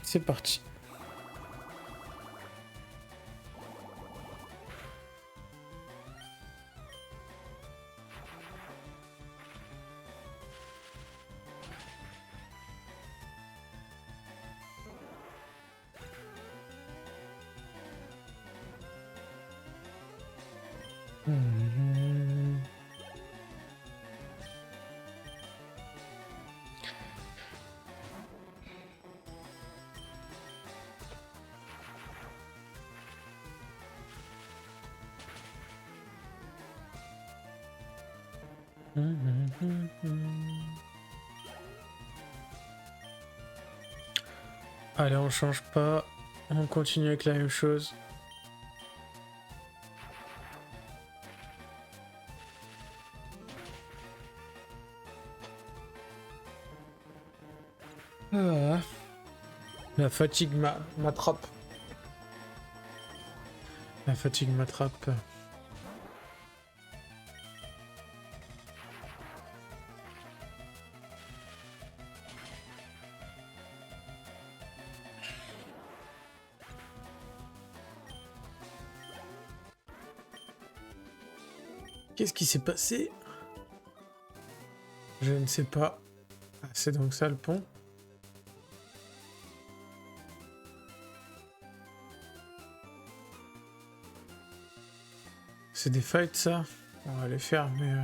c'est parti. Allez, on change pas. On continue avec la même chose. Ah, la fatigue m'attrape. La fatigue m'attrape. Qu'est-ce qui s'est passé? Je ne sais pas. Ah, c'est donc ça le pont. C'est des fights ça? On va les faire mais...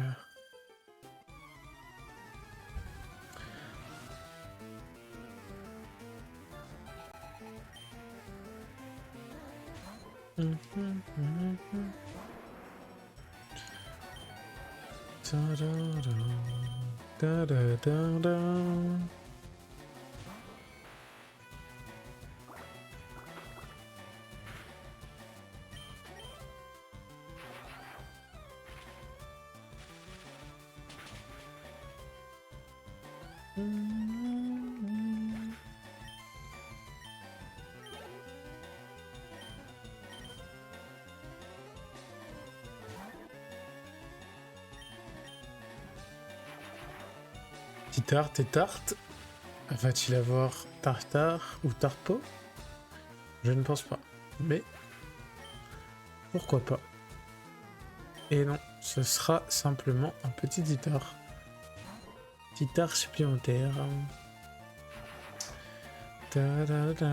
Titart et Tarte. Va-t-il avoir Tartare ou Tarpo? Je ne pense pas. Mais pourquoi pas? Et non, ce sera simplement un petit Titart. Titart supplémentaire. Ta-da-da.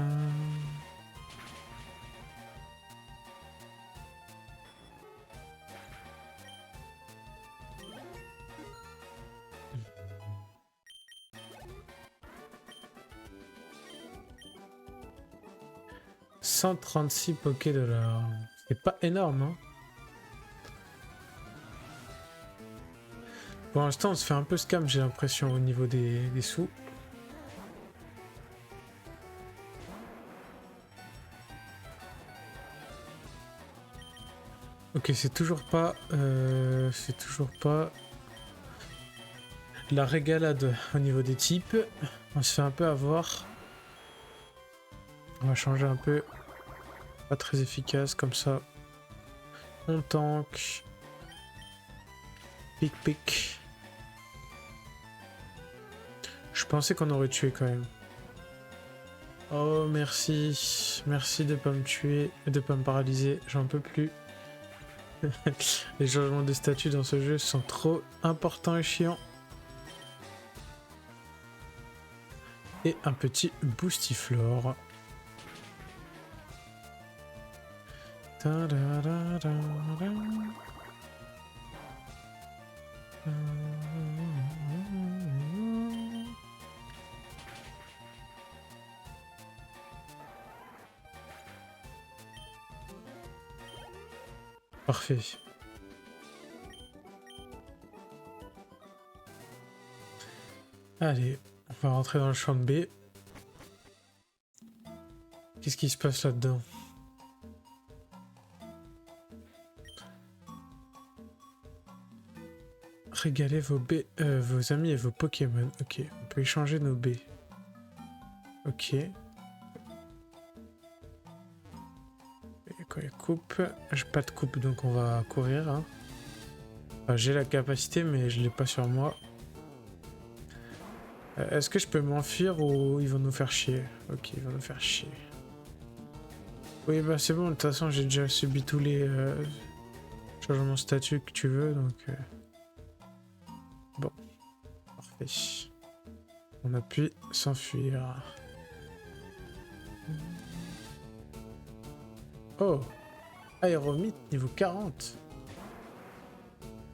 « 136 Poké-Dollars. C'est pas énorme, hein. Pour l'instant, on se fait un peu scam, j'ai l'impression, au niveau des sous. Ok, c'est toujours pas... la régalade au niveau des types. On se fait un peu avoir. On va changer un peu. Pas très efficace comme ça. On tank. Pic pic. Je pensais qu'on aurait tué quand même. Oh merci. Merci de pas me tuer et de pas me paralyser. J'en peux plus. Les changements de statut dans ce jeu sont trop importants et chiants. Et un petit boostiflore. Parfait. Allez, on va rentrer dans le champ de B. Qu'est-ce qui se passe là-dedans? Régalez vos amis et vos Pokémon. Ok, on peut échanger nos B. Ok. Et quoi, coupe? J'ai pas de coupe, donc on va courir. Hein. Enfin, j'ai la capacité, mais je l'ai pas sur moi. Est-ce que je peux m'enfuir ou ils vont nous faire chier? Ok, ils vont nous faire chier. Oui, bah c'est bon, de toute façon, j'ai déjà subi tous les changements de statut que tu veux, donc... Bon, parfait. On appuie s'enfuir. Oh, aéromite niveau 40.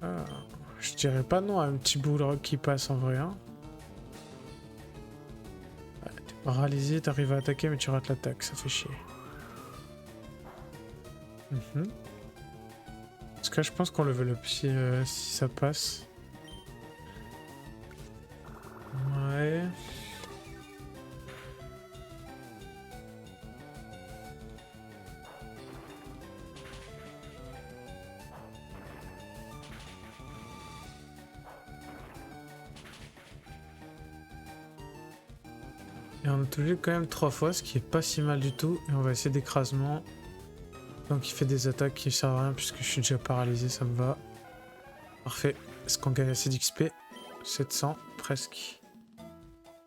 Ah, je dirais pas non à un petit boulot qui passe en vrai. Hein. T'es paralysé, t'arrives à attaquer mais tu rates l'attaque, ça fait chier. Parce que je pense qu'on level up si ça passe. Ouais. Et on a touché quand même 3 fois, ce qui est pas si mal du tout. Et on va essayer d'écrasement. Donc il fait des attaques qui servent à rien puisque je suis déjà paralysé, ça me va. Parfait. Est-ce qu'on gagne assez d'XP? 700, presque.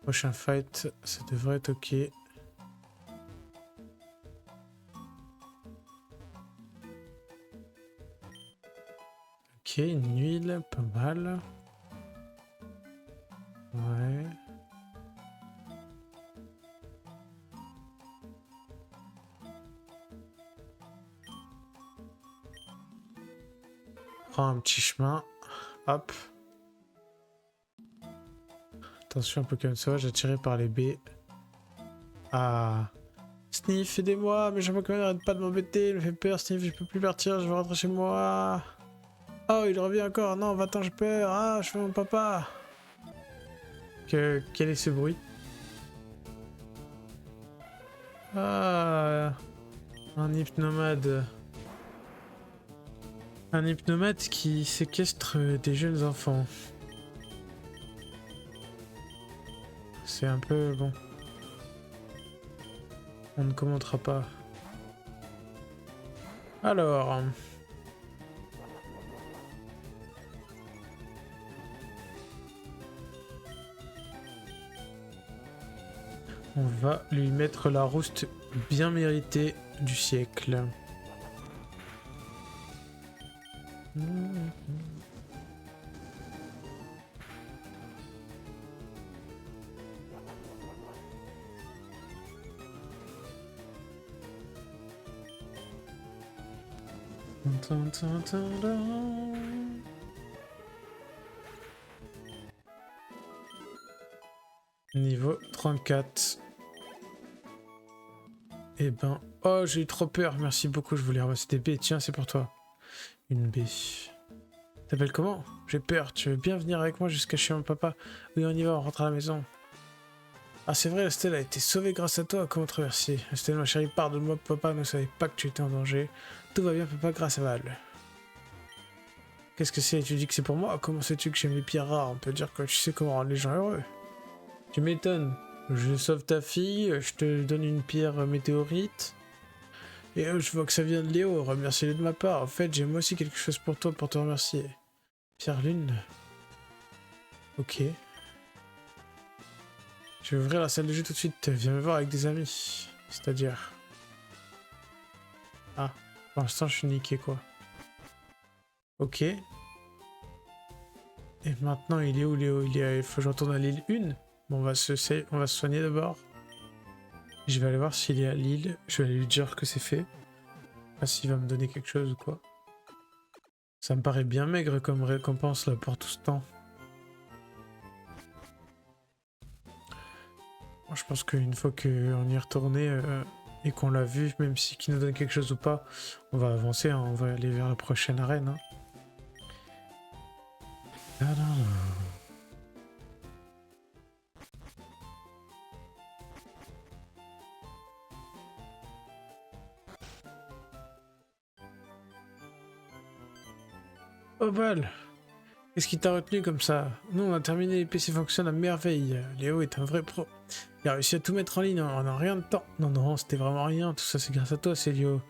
Prochain fight, ça devrait être ok. Ok, une huile, pas mal. Ouais. Prends un petit chemin. Hop. Attention, un Pokémon sauvage attiré par les baies. Ah. Sniff, aidez-moi, mais j'ai Pokémon n'arrête pas de m'embêter, il me fait peur, Sniff, je peux plus partir, je veux rentrer chez moi. Oh, il revient encore, non, va-t'en, j'ai peur, ah, je fais mon papa. Quel est ce bruit? Ah, un hypnomade. Un hypnomade qui séquestre des jeunes enfants. C'est un peu bon. On ne commentera pas. Alors. On va lui mettre la rouste bien méritée du siècle. Niveau 34. Eh ben... Oh, j'ai eu trop peur. Merci beaucoup, je voulais ramasser des baies. Tiens, c'est pour toi. Une baie. T'appelles comment? J'ai peur. Tu veux bien venir avec moi jusqu'à chez mon papa? Oui, on y va, on rentre à la maison. Ah, c'est vrai, Estelle a été sauvée grâce à toi. Comment te remercier? Estelle, ma chérie, pardonne-moi, papa ne savait pas que tu étais en danger. Tout va bien, papa, grâce à Val. Qu'est-ce que c'est? Tu dis que c'est pour moi? Comment sais-tu que j'aime les pierres rares? On peut dire que tu sais comment rendre les gens heureux. Tu m'étonnes. Je sauve ta fille, je te donne une pierre météorite. Et je vois que ça vient de Léo, remercie-le de ma part. En fait, j'ai moi aussi quelque chose pour toi pour te remercier. Pierre Lune. Ok. Je vais ouvrir la salle de jeu tout de suite. Viens me voir avec des amis. C'est-à-dire... Ah, pour l'instant je suis niqué quoi. Ok. Et maintenant il est où Léo? Il faut que je retourne à l'île 1. Bon, on va se soigner d'abord. Je vais aller voir s'il est à l'île. Je vais lui dire que c'est fait. Pas s'il va me donner quelque chose ou quoi. Ça me paraît bien maigre comme récompense là pour tout ce temps. Bon, je pense qu'une fois qu'on y est retourné et qu'on l'a vu, même si qu'il nous donne quelque chose ou pas, on va avancer, hein, on va aller vers la prochaine arène. Hein. Oh Bal, qu'est-ce qui t'a retenu comme ça? Nous on a terminé, les PC fonctionnent à merveille. Léo est un vrai pro. Il a réussi à tout mettre en ligne en rien de temps. Non, non, c'était vraiment rien, tout ça c'est grâce à toi, Célio.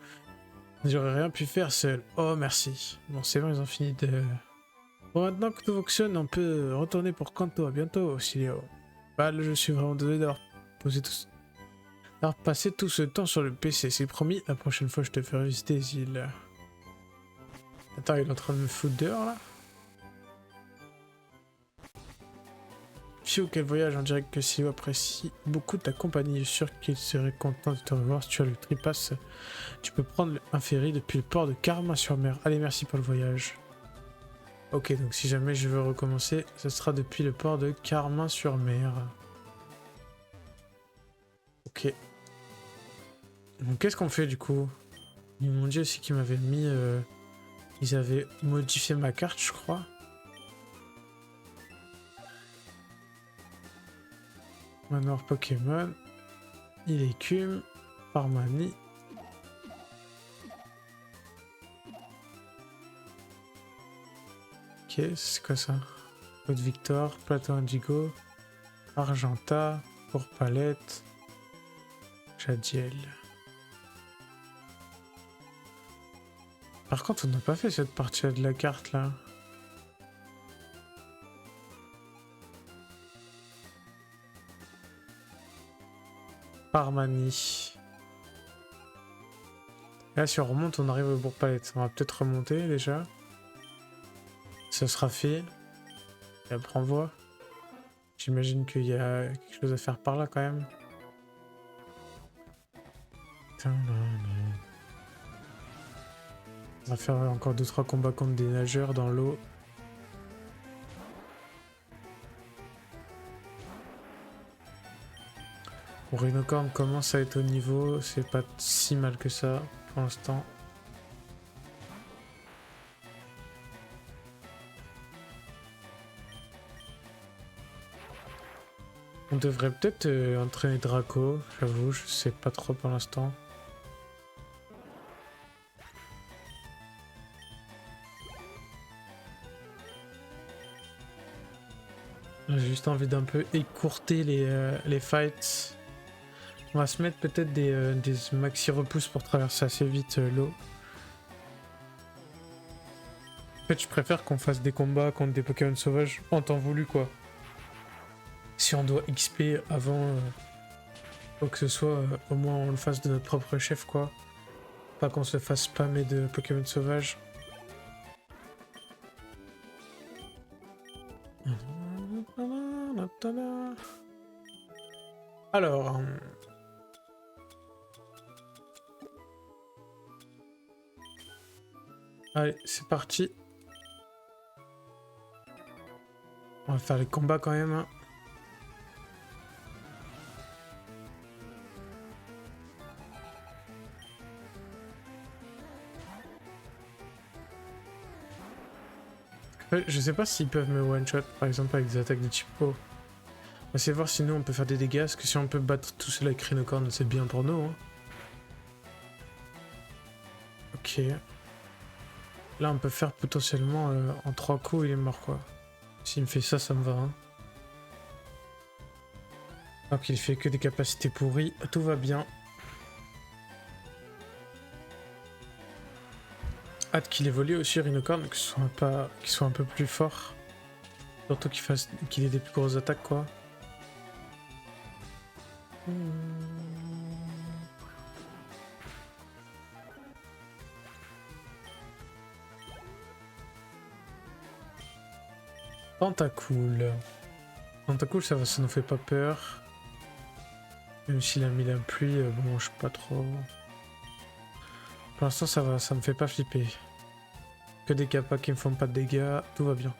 J'aurais rien pu faire seul. Oh merci. Bon c'est bon, ils ont fini de... Bon maintenant que tout fonctionne, on peut retourner pour Kanto. À bientôt, Célio. Bal, je suis vraiment désolé d'avoir passé tout ce temps sur le PC. C'est promis, la prochaine fois je te ferai visiter les îles. Attends, il est en train de me foutre dehors là? Fiu, quel voyage, on dirait que Silo apprécie beaucoup ta compagnie. Je suis sûr qu'il serait content de te revoir. Si tu as le tripass, tu peux prendre un ferry depuis le port de Carmin-sur-Mer. Allez, merci pour le voyage. Ok, donc si jamais je veux recommencer, ce sera depuis le port de Carmin-sur-Mer. Ok. Donc qu'est-ce qu'on fait du coup? Ils m'ont dit aussi qu'ils m'avaient mis... Ils avaient modifié ma carte, je crois. Manoir Pokémon. Il écume. Parmanie. Ok, c'est quoi ça? Haute Victor, Plateau Indigo, Argenta, pour Palette, Jadiel. Par contre, on n'a pas fait cette partie de la carte là. Parmanie. Là, si on remonte, on arrive au Bourg-Palette. On va peut-être remonter déjà. Ça sera fait. Et après, on voit. J'imagine qu'il y a quelque chose à faire par là quand même. On va faire encore 2-3 combats contre des nageurs dans l'eau. Bon, Rhinocorn commence à être au niveau. C'est pas si mal que ça pour l'instant. On devrait peut-être entraîner Draco, j'avoue, je sais pas trop pour l'instant. J'ai juste envie d'un peu écourter les fights. On va se mettre peut-être des maxi repousses pour traverser assez vite l'eau. En fait, je préfère qu'on fasse des combats contre des Pokémon sauvages en temps voulu, quoi. Si on doit XP avant quoi que ce soit, au moins on le fasse de notre propre chef, quoi. Pas qu'on se fasse spammer de Pokémon sauvages. Alors... Allez, c'est parti. On va faire les combats quand même. Hein. Je sais pas s'ils peuvent me one-shot, par exemple avec des attaques de type O. On va essayer de voir si nous on peut faire des dégâts, parce que si on peut battre tout cela avec Rhinocorn, c'est bien pour nous. Hein. Ok. Là on peut faire potentiellement en 3 coups, il est mort quoi. S'il me fait ça, ça me va. Hein. Donc il fait que des capacités pourries, tout va bien. Hâte qu'il évolue aussi Rhinocorn, qu'il soit un peu plus fort. Surtout qu'il ait des plus grosses attaques quoi. Tentacool. Tentacool ça nous fait pas peur. Même s'il a mis la pluie, bon je sais pas trop. Pour l'instant ça va, ça me fait pas flipper. Que des capas qui me font pas de dégâts, tout va bien.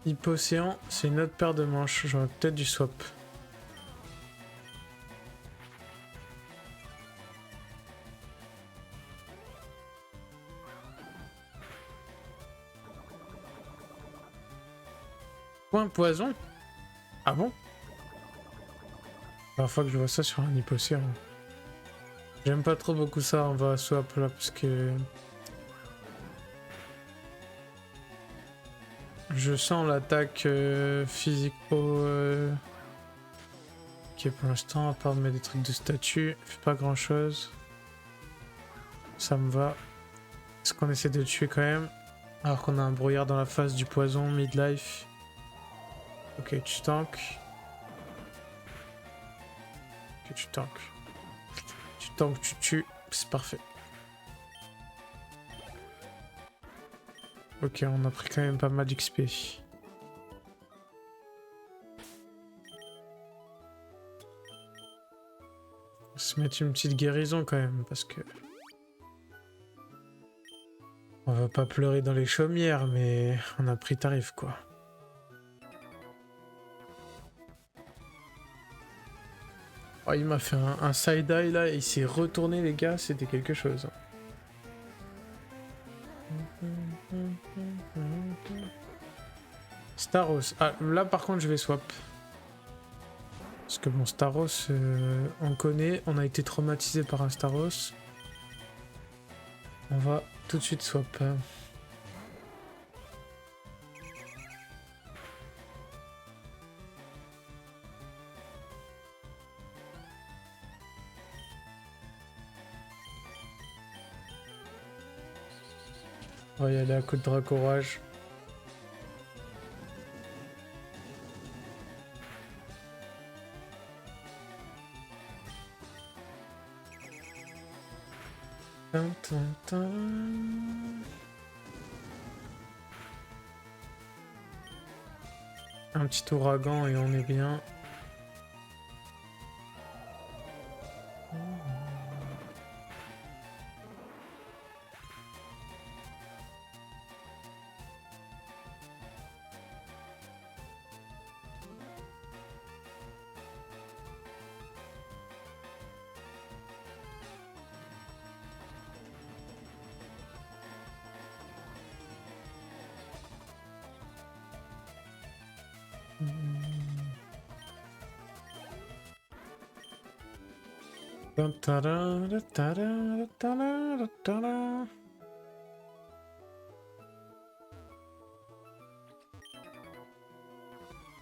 Hypocéan, c'est une autre paire de manches, j'aurais peut-être dû swap. Point poison? Ah bon? La fois que je vois ça sur un hypocéan. J'aime pas trop beaucoup ça, on va swap là parce que... Je sens l'attaque physique qui est pour l'instant, à part de mettre des trucs de statut, fait pas grand chose. Ça me va. Est-ce qu'on essaie de le tuer quand même? Alors qu'on a un brouillard dans la face du poison, midlife. Ok, tu tankes. Ok, tu tankes. Tu tankes, tu tues, c'est parfait. Ok, on a pris quand même pas mal d'XP. On va se mettre une petite guérison quand même, parce que... On va pas pleurer dans les chaumières, mais on a pris tarif quoi. Oh, il m'a fait un side-eye là, et il s'est retourné les gars, c'était quelque chose. Staros. Ah, là par contre je vais swap. Parce que bon, Staros, on connaît, on a été traumatisé par un Staros. On va tout de suite swap. On va y aller à coup de dracorage. Un petit ouragan et on est bien.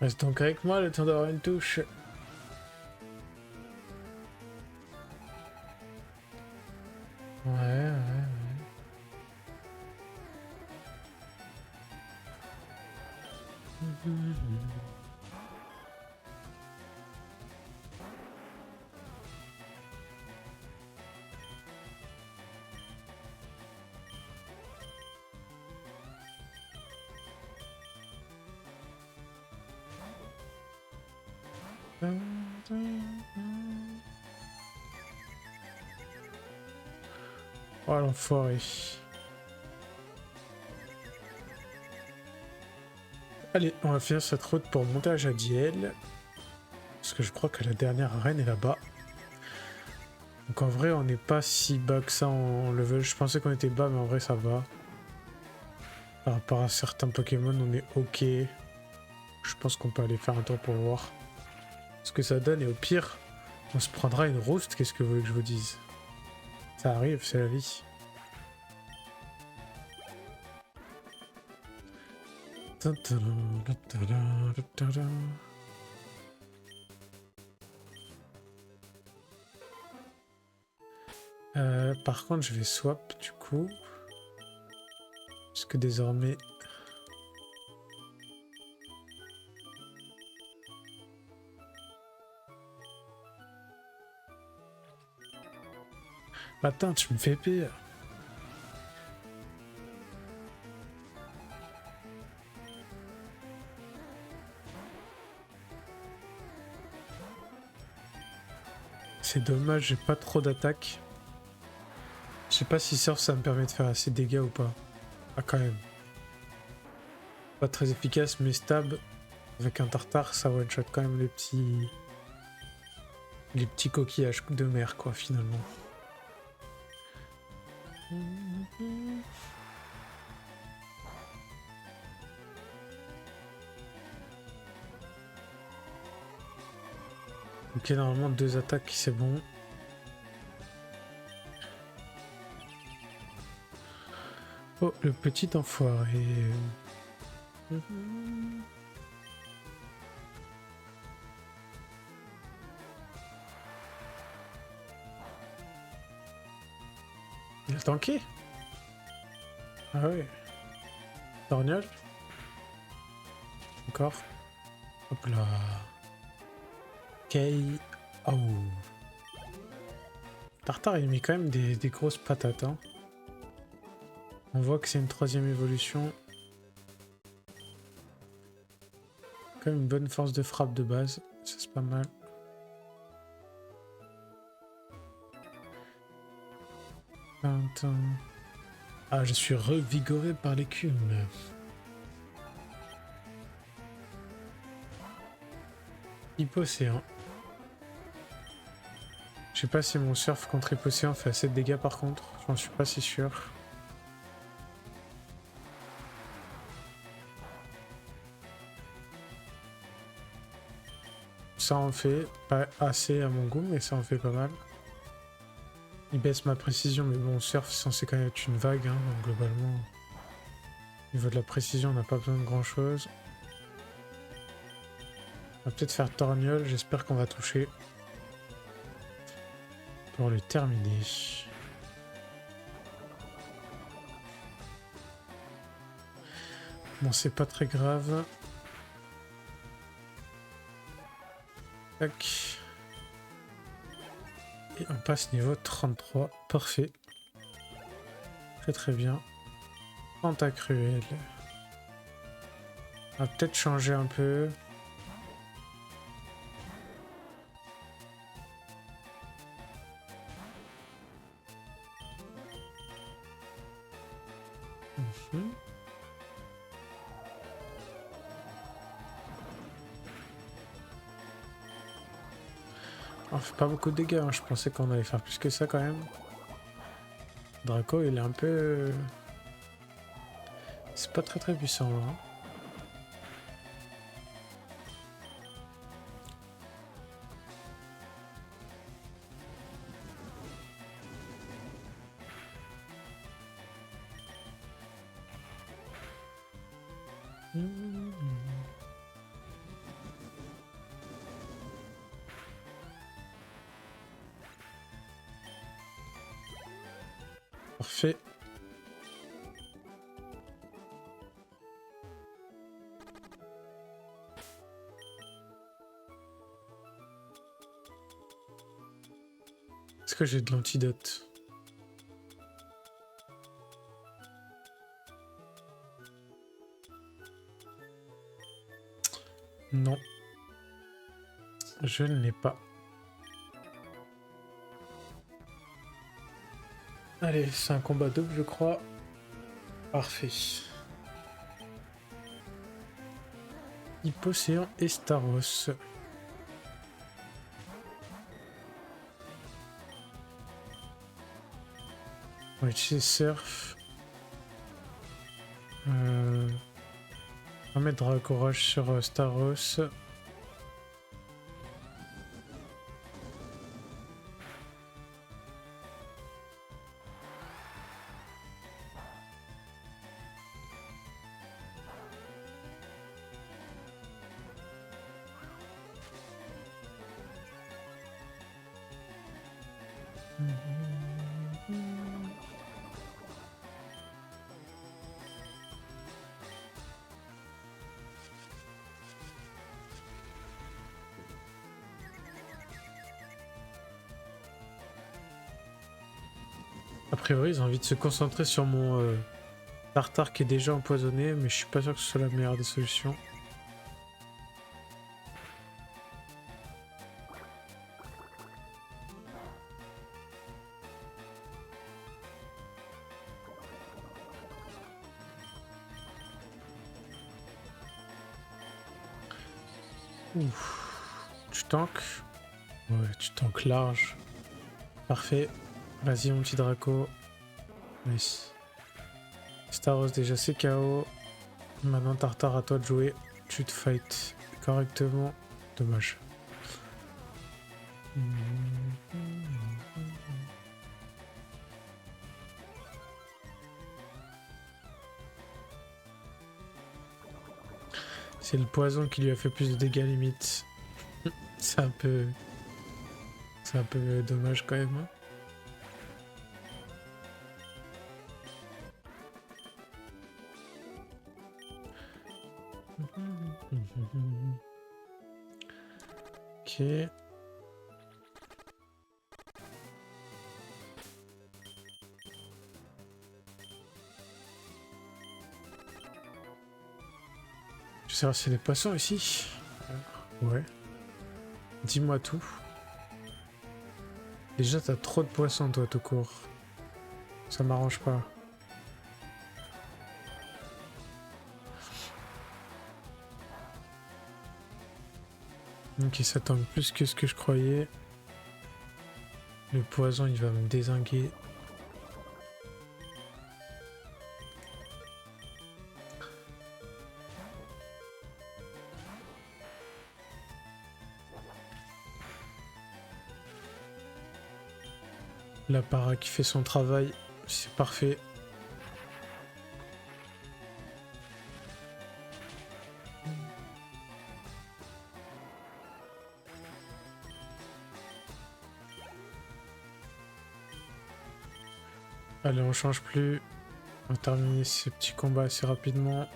Reste donc avec moi le temps d'avoir une touche. Ouais. Oh l'enfoiré. Allez, on va finir cette route pour monter à Jadiel. Parce que je crois que la dernière arène est là-bas. Donc en vrai, on n'est pas si bas que ça en level. Je pensais qu'on était bas, mais en vrai, ça va. Par rapport à certains Pokémon, on est ok. Je pense qu'on peut aller faire un tour pour voir ce que ça donne. Et au pire, on se prendra une rouste. Qu'est-ce que vous voulez que je vous dise? Ça arrive, c'est la vie. Par contre, je vais swap du coup. Parce que désormais... Attends, tu me fais pire. C'est dommage, j'ai pas trop d'attaque. Je sais pas si Surf ça me permet de faire assez de dégâts ou pas. Ah quand même. Pas très efficace, mais stab. Avec un tartare, ça one shot quand même les petits... Les petits coquillages de mer quoi finalement. Ok, normalement 2 attaques, c'est bon. Oh, le petit enfoiré. Il a tanké. Ah ouais. Torgnole. Encore. Hop là. K.O. Tartare, il met quand même des grosses patates. Hein. On voit que c'est une 3e évolution. Quand même une bonne force de frappe de base. Ça, c'est pas mal. Ah, je suis revigoré par l'écume. Hypocéan. Je sais pas si mon surf contre Hypocéan fait assez de dégâts par contre. J'en suis pas si sûr. Ça en fait pas assez à mon goût, mais ça en fait pas mal. Il baisse ma précision, mais bon, surf c'est censé quand même être une vague, hein, donc globalement, au niveau de la précision, on n'a pas besoin de grand chose. On va peut-être faire torgnole, j'espère qu'on va toucher. Pour le terminer. Bon, c'est pas très grave. Tac. Et on passe niveau 33. Parfait. Très très bien. Pantacruel. On va peut-être changer un peu. On fait pas beaucoup de dégâts, hein. Je pensais qu'on allait faire plus que ça quand même. Draco, il est un peu... C'est pas très puissant là. Parfait. Est-ce que j'ai de l'antidote? Non. Je ne l'ai pas. Allez, c'est un combat double, je crois. Parfait. Hypocéan et Staros. On va utiliser Surf. On va mettre Dracourage sur Staros. A priori, ils ont envie de se concentrer sur mon tartare qui est déjà empoisonné, mais je suis pas sûr que ce soit la meilleure des solutions. Ouf. Tu tankes? Ouais, tu tankes large. Parfait. Vas-y, mon petit Draco. Nice. Staros, déjà c'est KO. Maintenant, Tartare, à toi de jouer. Tu te fight correctement. Dommage. C'est le poison qui lui a fait plus de dégâts limite. C'est un peu... C'est un peu dommage quand même. Hein. Ok. Je sais pas s'il y a des poissons ici. Ouais. Dis-moi tout. Déjà, t'as trop de poissons, toi, tout court. Ça m'arrange pas. Ok, ça tombe plus que ce que je croyais. Le poison, il va me dézinguer. La para qui fait son travail, c'est parfait. Allez, on change plus. On va terminer ces petits combats assez rapidement.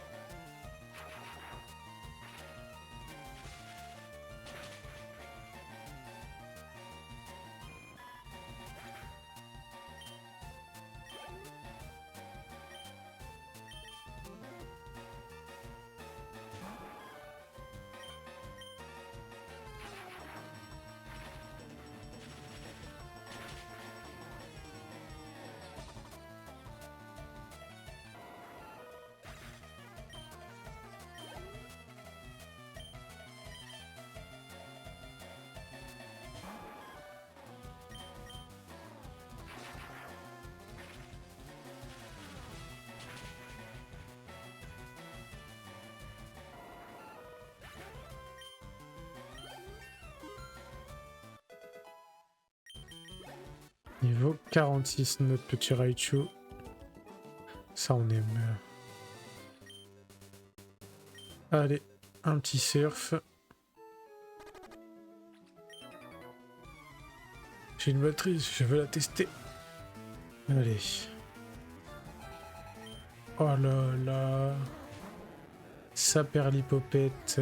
Niveau 46, notre petit Raichu. Ça, on aime. Allez, un petit surf. J'ai une matrice, je veux la tester. Allez. Oh là là. Saperlipopette.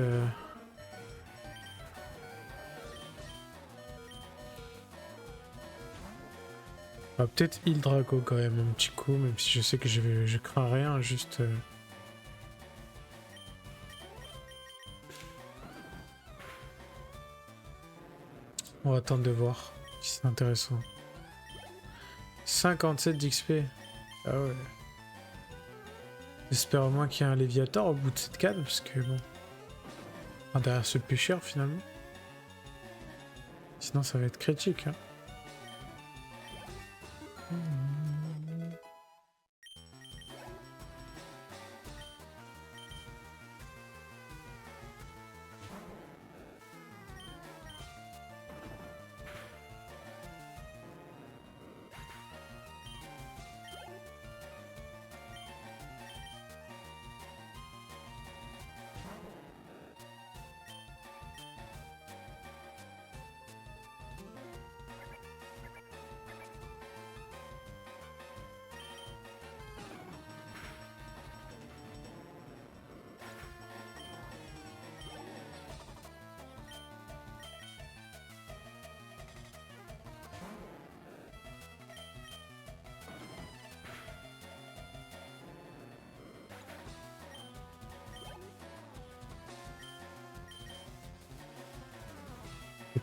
On va peut-être heal Draco quand même un petit coup, même si je sais que je crains rien, juste... On va attendre de voir si c'est intéressant. 57 d'XP. Ah ouais. J'espère au moins qu'il y a un Léviator au bout de cette canne, parce que bon... Enfin, derrière ce pêcheur finalement. Sinon ça va être critique. Hein.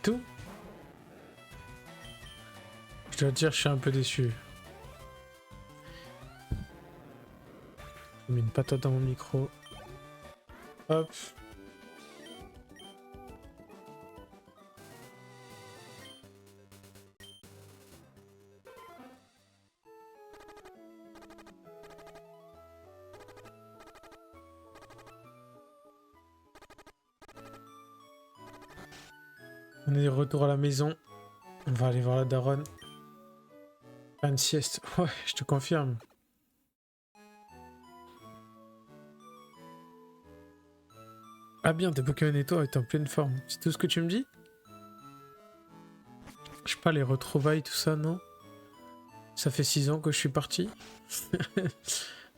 C'est tout? Je dois dire, je suis un peu déçu. J'ai mis une patate dans mon micro. Hop. On est de retour à la maison. On va aller voir la daronne. Faire une sieste. Ouais, je te confirme. Ah bien, tes Pokémon et toi étaient en pleine forme. C'est tout ce que tu me dis? Je sais pas, les retrouvailles, tout ça, non? Ça fait 6 ans que je suis parti.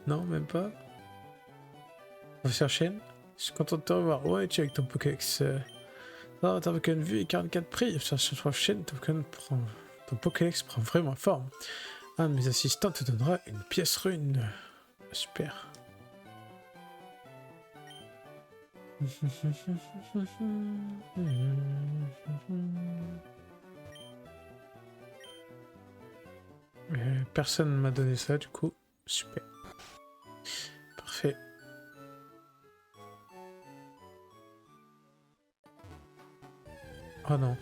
Non, même pas. Professeur Chen, je suis content de te revoir. Ouais, tu es avec ton Pokédex. Non, ta Pokémon vue et 44 prix. Professeur Chen, ton Pokédex prend vraiment forme. Un de mes assistants te donnera une pièce rune. Super. Personne ne m'a donné ça du coup. Super. Parfait. Oh non.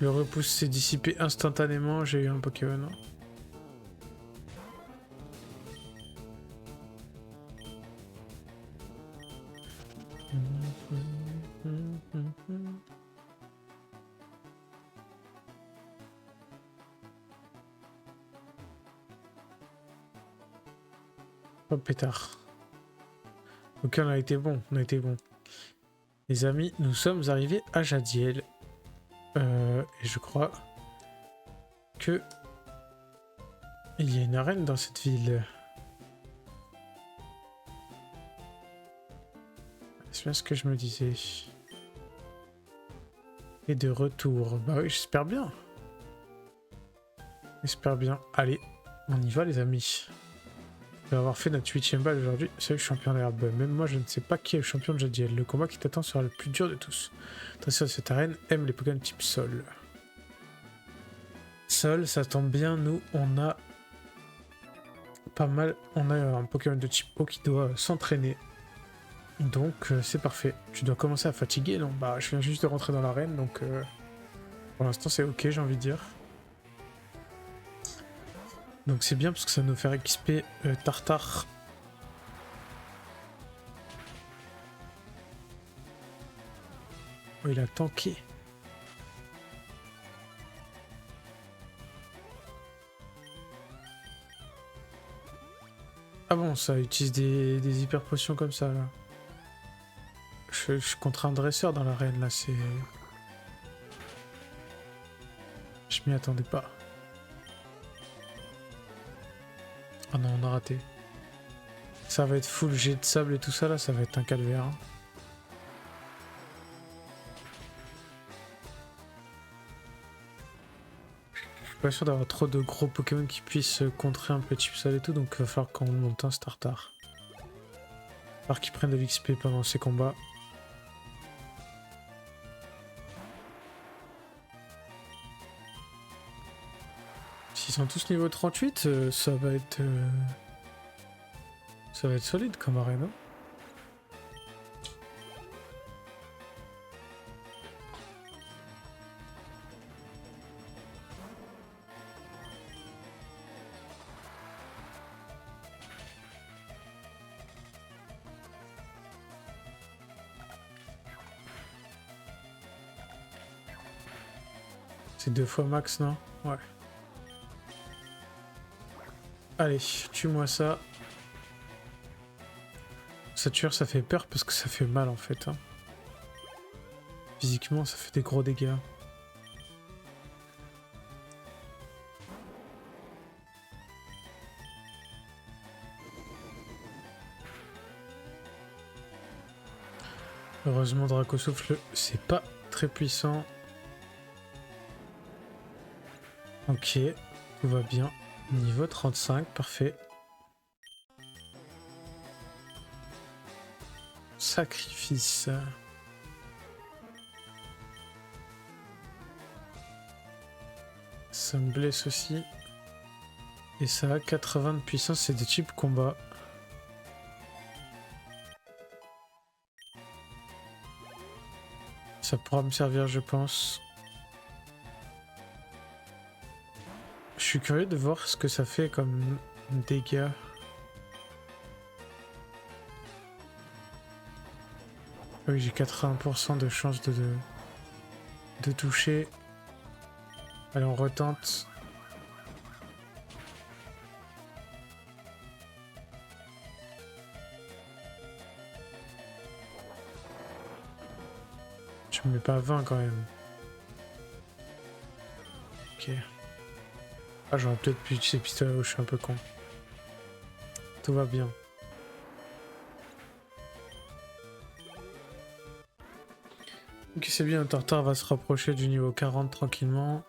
Le repousse s'est dissipé instantanément, j'ai eu un Pokémon. Oh pétard. Ok, on a été bon, on a été bon. Les amis, nous sommes arrivés à Jadiel. Et je crois que il y a une arène dans cette ville. C'est bien ce que je me disais. Et de retour. Bah oui, j'espère bien. J'espère bien. Allez, on y va les amis. On va avoir fait notre 8ème balle aujourd'hui. Salut champion d'herbe. Même moi je ne sais pas qui est le champion de Jadiel. Le combat qui t'attend sera le plus dur de tous. Attention à cette arène, aime les Pokémon type sol. Sol, ça tombe bien, nous on a pas mal. On a un Pokémon de type eau qui doit s'entraîner. Donc c'est parfait. Tu dois commencer à fatiguer, non? Bah je viens juste de rentrer dans l'arène, donc pour l'instant c'est ok, j'ai envie de dire. Donc c'est bien parce que ça va nous faire XP Tartare. Oh, il a tanké. Ah bon, ça utilise des hyper potions comme ça là. Je suis contre un dresseur dans l'arène là, c'est... Je m'y attendais pas. Ah non, on a raté. Ça va être full jet de sable et tout ça là, ça va être un calvaire. Hein. Je suis pas sûr d'avoir trop de gros Pokémon qui puissent contrer un peu de Chipsal et tout, donc il va falloir qu'on monte un Startar. Il va falloir qu'ils prennent de l'XP pendant ces combats. S'ils sont tous niveau 38, ça va être solide comme arène. Hein. C'est 2 fois max, non? Ouais. Allez, tue-moi ça. Sature, ça fait peur parce que ça fait mal en fait. Hein. Physiquement, ça fait des gros dégâts. Heureusement, Dracosouffle, c'est pas très puissant. Ok, tout va bien. Niveau 35, parfait. Sacrifice. ça me blesse aussi. Et ça a 80 de puissance, c'est de type combat. Ça pourra me servir, je pense. Je suis curieux de voir ce que ça fait comme dégâts. Oui, j'ai 80% de chance de toucher. Allez, on retente. Je me mets pas 20 quand même. Ok. Ah, j'aurais peut-être pu utiliser pistolet, je suis un peu con. Tout va bien. Ok, c'est bien, Tartare va se rapprocher du niveau 40 tranquillement.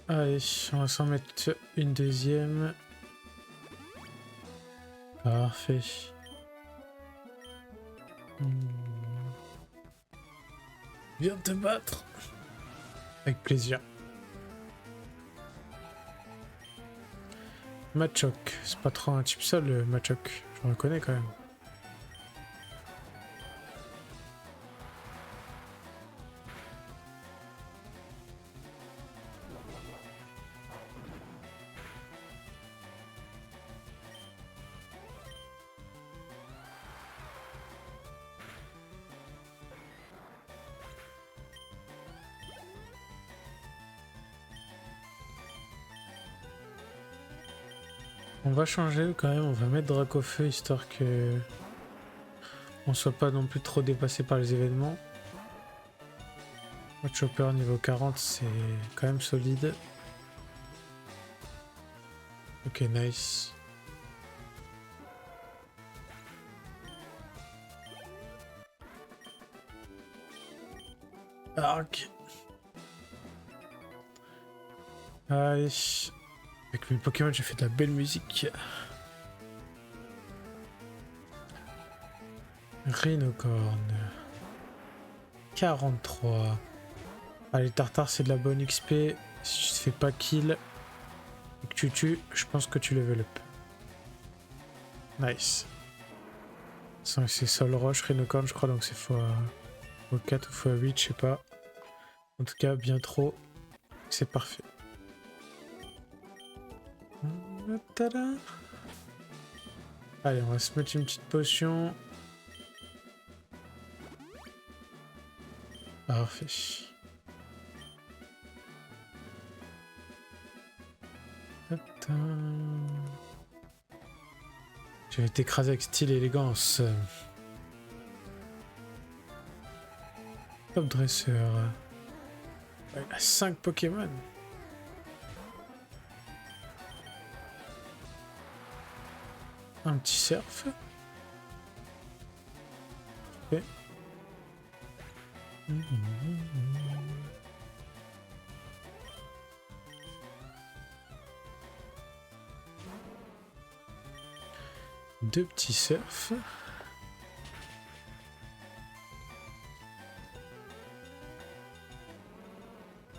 Allez, on va s'en mettre une deuxième. Parfait. Viens te battre. Avec plaisir. Machoc. C'est pas trop un type seul, le Machoc. Je le reconnais quand même. On va changer quand même, on va mettre Dracofeu histoire que on soit pas non plus trop dépassé par les événements. Notre Chopper niveau 40 c'est quand même solide. Ok, nice. Arc. Allez. Avec mes Pokémon j'ai fait de la belle musique. Rhinocorn. 43. Allez, Tartare, c'est de la bonne XP. Si tu te fais pas kill et que tu tues, je pense que tu level up. Nice. C'est Sol Roche, Rhinocorn, je crois, donc c'est x4 ou x8, je sais pas. En tout cas, bien trop. C'est parfait. Tada. Allez, on va se mettre une petite potion. Parfait. Je vais t'écraser avec style et élégance. Top dresseur. Il a 5 Pokémon. Un petit surf. Okay. Deux petits surfs.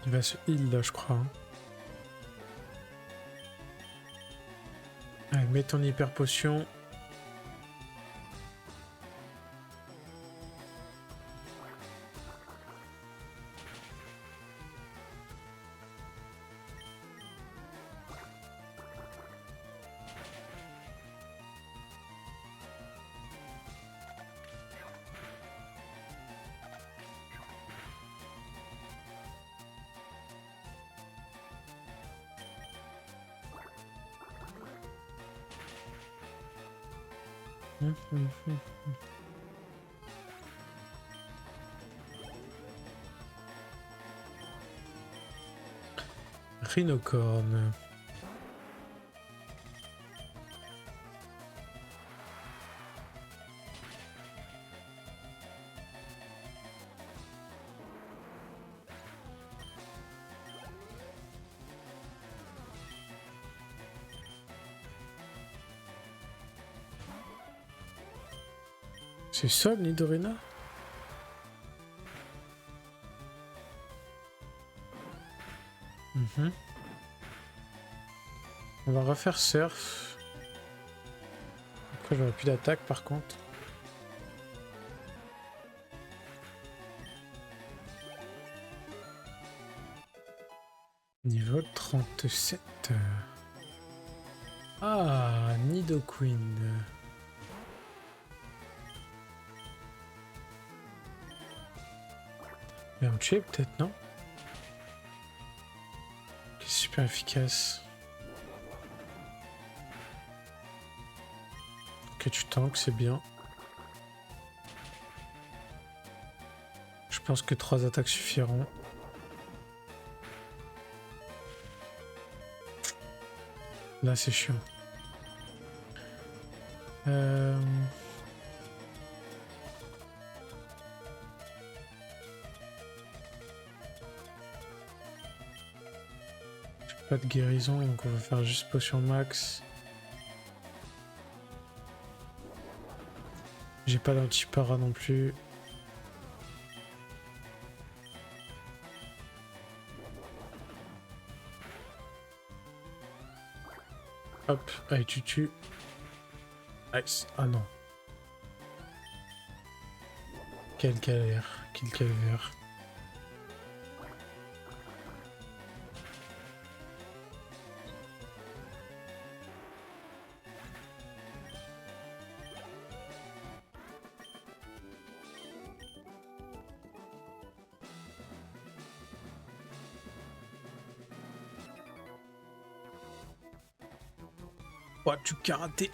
Il va se heal là, je crois. Allez, mets ton hyper potion. Rhinocorn. C'est ça le Nidorina? On va refaire surf. Après j'aurai plus d'attaque par contre. Niveau 37. Ah, Nidoqueen. Il va me tuer peut-être, non? Qui est super efficace. Ok, tu tankes, c'est bien. Je pense que 3 attaques suffiront. Là, c'est chiant. J'ai pas de guérison, donc on va faire juste potion max. J'ai pas d'anti-para non plus. Hop, allez, tu tues. Nice. Ah non. Quelle galère, quel calvaire. Roi du karaté.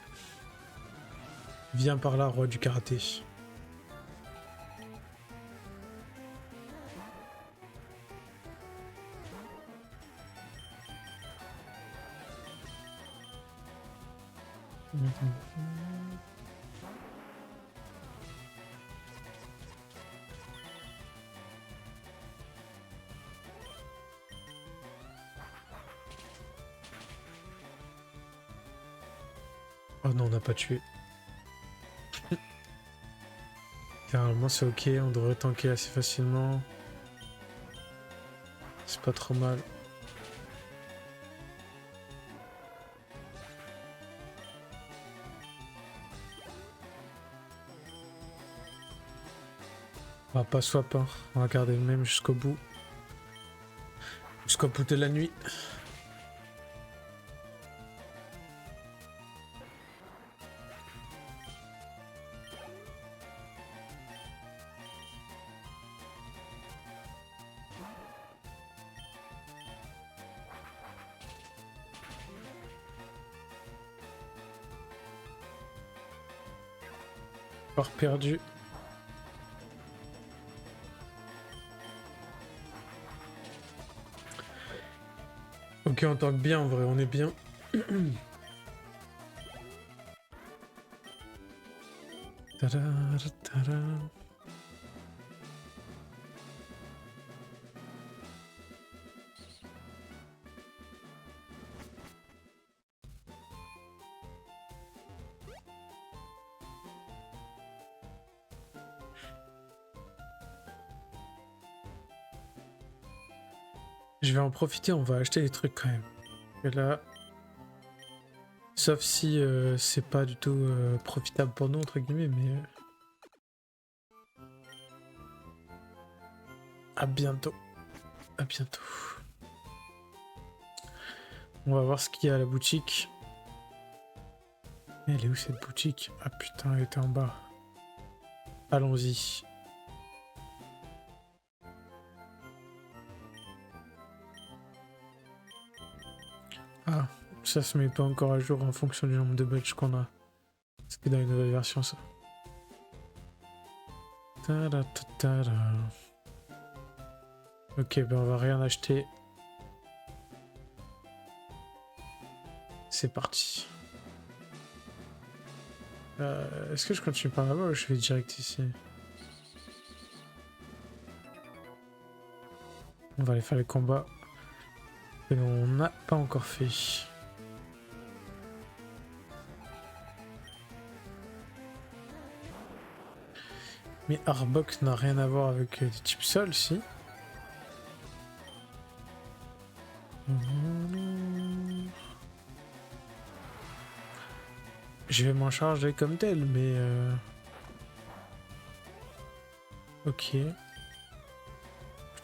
Viens par là, roi du karaté. Oh non, on n'a pas tué. Normalement c'est ok, on devrait tanker assez facilement. C'est pas trop mal. On va pas swap, hein. On va garder le même jusqu'au bout. Jusqu'au bout de la nuit. Encore perdu. Ok, on tank bien en vrai, on est bien. Tada, tada. Je vais en profiter, on va acheter des trucs quand même. Et là, sauf si c'est pas du tout profitable pour nous entre guillemets, mais à bientôt. À bientôt. On va voir ce qu'il y a à la boutique. Elle est où cette boutique? Ah putain, elle était en bas. Allons-y. Ah, ça se met pas encore à jour en fonction du nombre de badges qu'on a. C'est dans une nouvelle version ça. Tada, tada. Ok, ben on va rien acheter. C'est parti. Est-ce que je continue par là-bas ou je vais direct ici? On va aller faire les combats que l'on n'a pas encore fait. Mais Arbok n'a rien à voir avec des types sol, si. Je vais m'en charger comme tel, mais... Ok. Je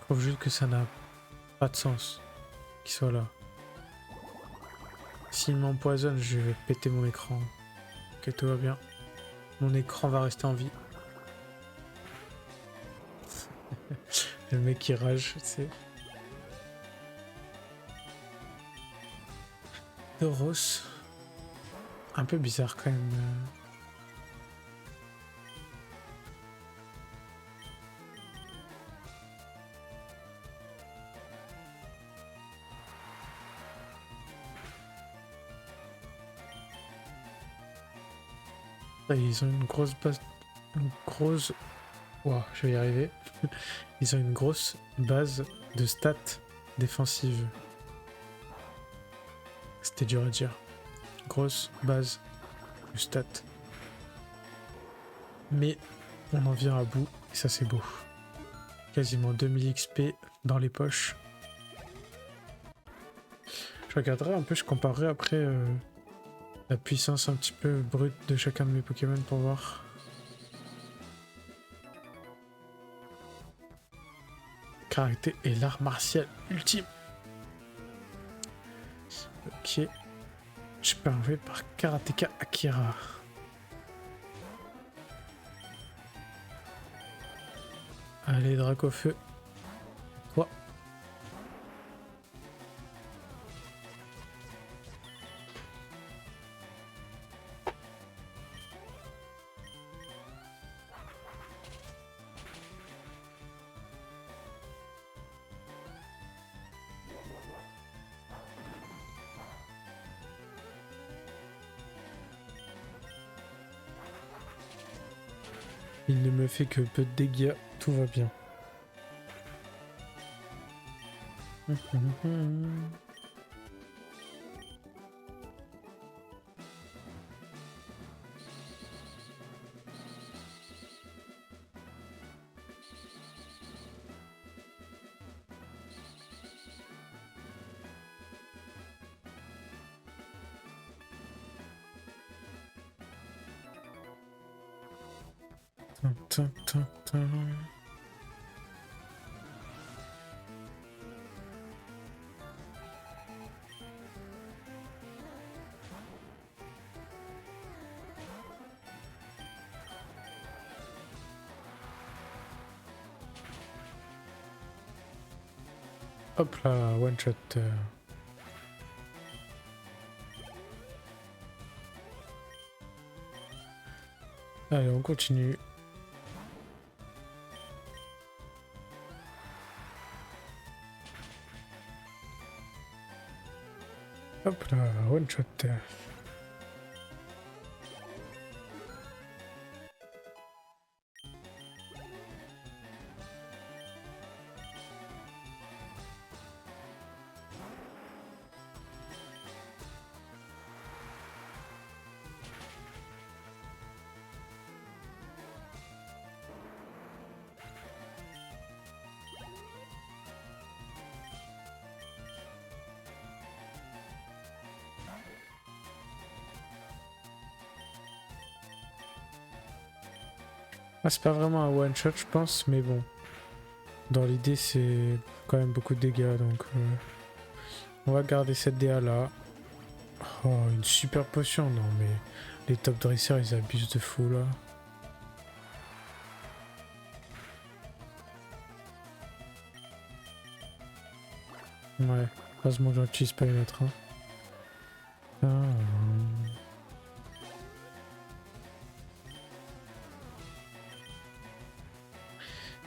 trouve juste que ça n'a pas de sens qu'il soit là. S'il m'empoisonne, je vais péter mon écran. Ok, tout va bien. Mon écran va rester en vie. Le mec qui rage, tu sais. Tauros. Un peu bizarre quand même. Ils ont une grosse base... Une grosse... Ouah, je vais y arriver. Ils ont une grosse base de stats défensives. C'était dur à dire. Grosse base de stats. Mais on en vient à bout et ça c'est beau. Quasiment 2000 XP dans les poches. Je regarderai un peu, je comparerai après la puissance un petit peu brute de chacun de mes Pokémon pour voir. Caractère et l'art martial ultime. Ok. Je peux enlever par Karateka Akira. Allez, Dracofeu. Toi. Il ne me fait que peu de dégâts, tout va bien. Hop là, one shot. Allez, on continue. Hop là, one shot. Ah, c'est pas vraiment un one shot, je pense, mais bon. Dans l'idée, c'est quand même beaucoup de dégâts, donc on va garder cette DA là. Oh, une super potion, non mais les top dressers ils abusent de fou là. Ouais, heureusement que j'en utilise pas une autre. Hein. Ah.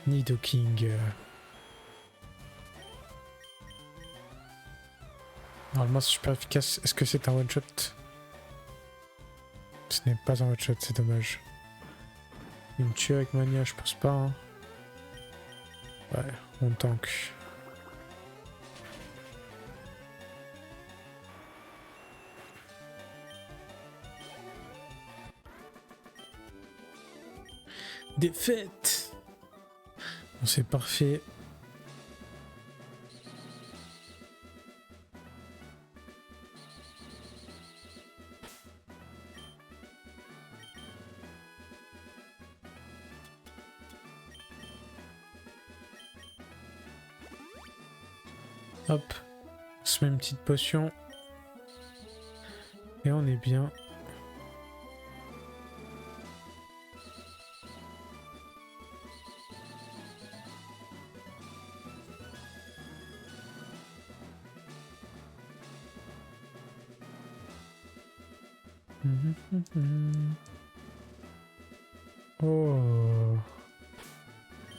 Nidoking. Normalement c'est super efficace. Est-ce que c'est un one shot? Ce n'est pas un one shot, c'est dommage. Il me tue avec Mania, je pense pas. Hein. Ouais, on tank. Défaite. Bon, c'est parfait. Hop, on se met une petite potion. Et on est bien. Oh.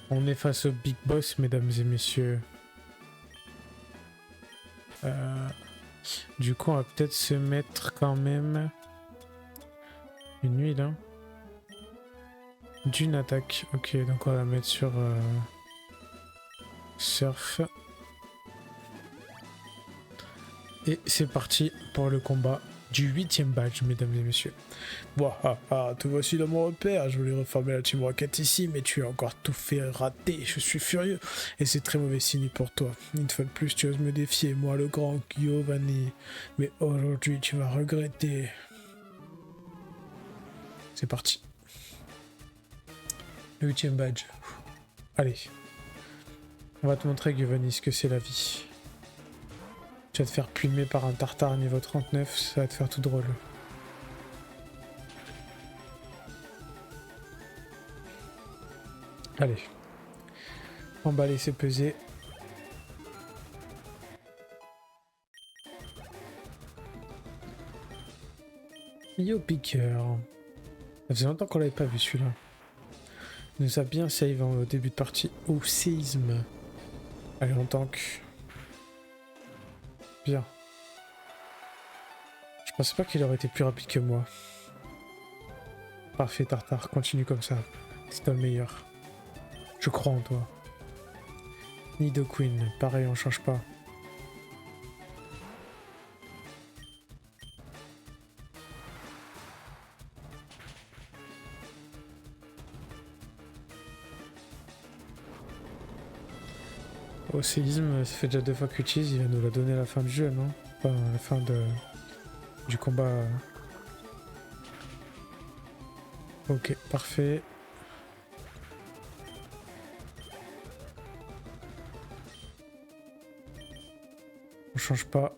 On est face au Big Boss, mesdames et messieurs. Du coup, on va peut-être se mettre quand même une huile, hein. D'une attaque. Ok, donc on va la mettre sur Surf. Et c'est parti pour le combat du 8e badge, mesdames et messieurs. Te voici dans mon repère. Je voulais reformer la Team Rocket ici, mais tu as encore tout fait rater. Je suis furieux. Et c'est très mauvais signe pour toi. Une fois de plus, tu oses me défier, moi le grand Giovanni. Mais aujourd'hui, tu vas regretter. C'est parti. Le 8e badge. Allez. On va te montrer, Giovanni, ce que c'est la vie. Tu vas te faire plumer par un tartare niveau 39, ça va te faire tout drôle. Allez. Emballer, c'est peser. Yo Piqueur. Ça faisait longtemps qu'on l'avait pas vu celui-là. Il nous a bien save au début de partie. Oh, séisme. Allez, on tank. Bien. Je pensais pas qu'il aurait été plus rapide que moi. Parfait, Tartare, continue comme ça. C'est toi le meilleur. Je crois en toi. Nidoqueen, pareil, on change pas. Au séisme, ça fait déjà 2 fois qu'il utilise, il va nous la donner à la fin du jeu, non? Enfin, à la fin du combat. Ok, parfait. On change pas.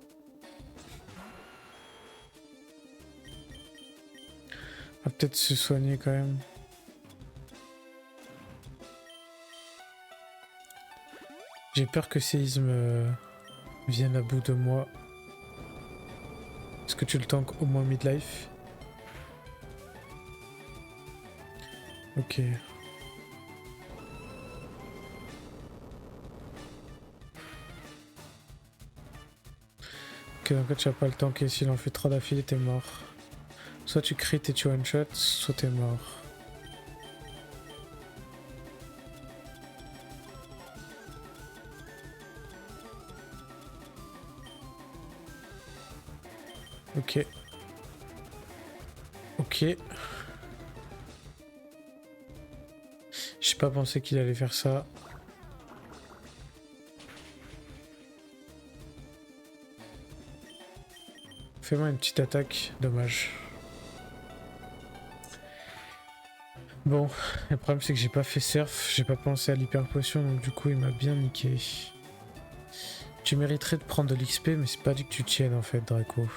On va peut-être se soigner quand même. J'ai peur que séisme vienne à bout de moi. Est-ce que tu le tankes au moins midlife? Ok. Ok, donc là tu vas pas le tanker, s'il en fait 3 d'affilée t'es mort. Soit tu crit et tu one shot, soit t'es mort. Ok. Ok. J'ai pas pensé qu'il allait faire ça. Fais-moi une petite attaque, dommage. Bon, le problème c'est que j'ai pas fait surf, j'ai pas pensé à l'hyper potion, donc du coup il m'a bien niqué. Tu mériterais de prendre de l'XP, mais c'est pas dit que tu tiennes en fait, Draco.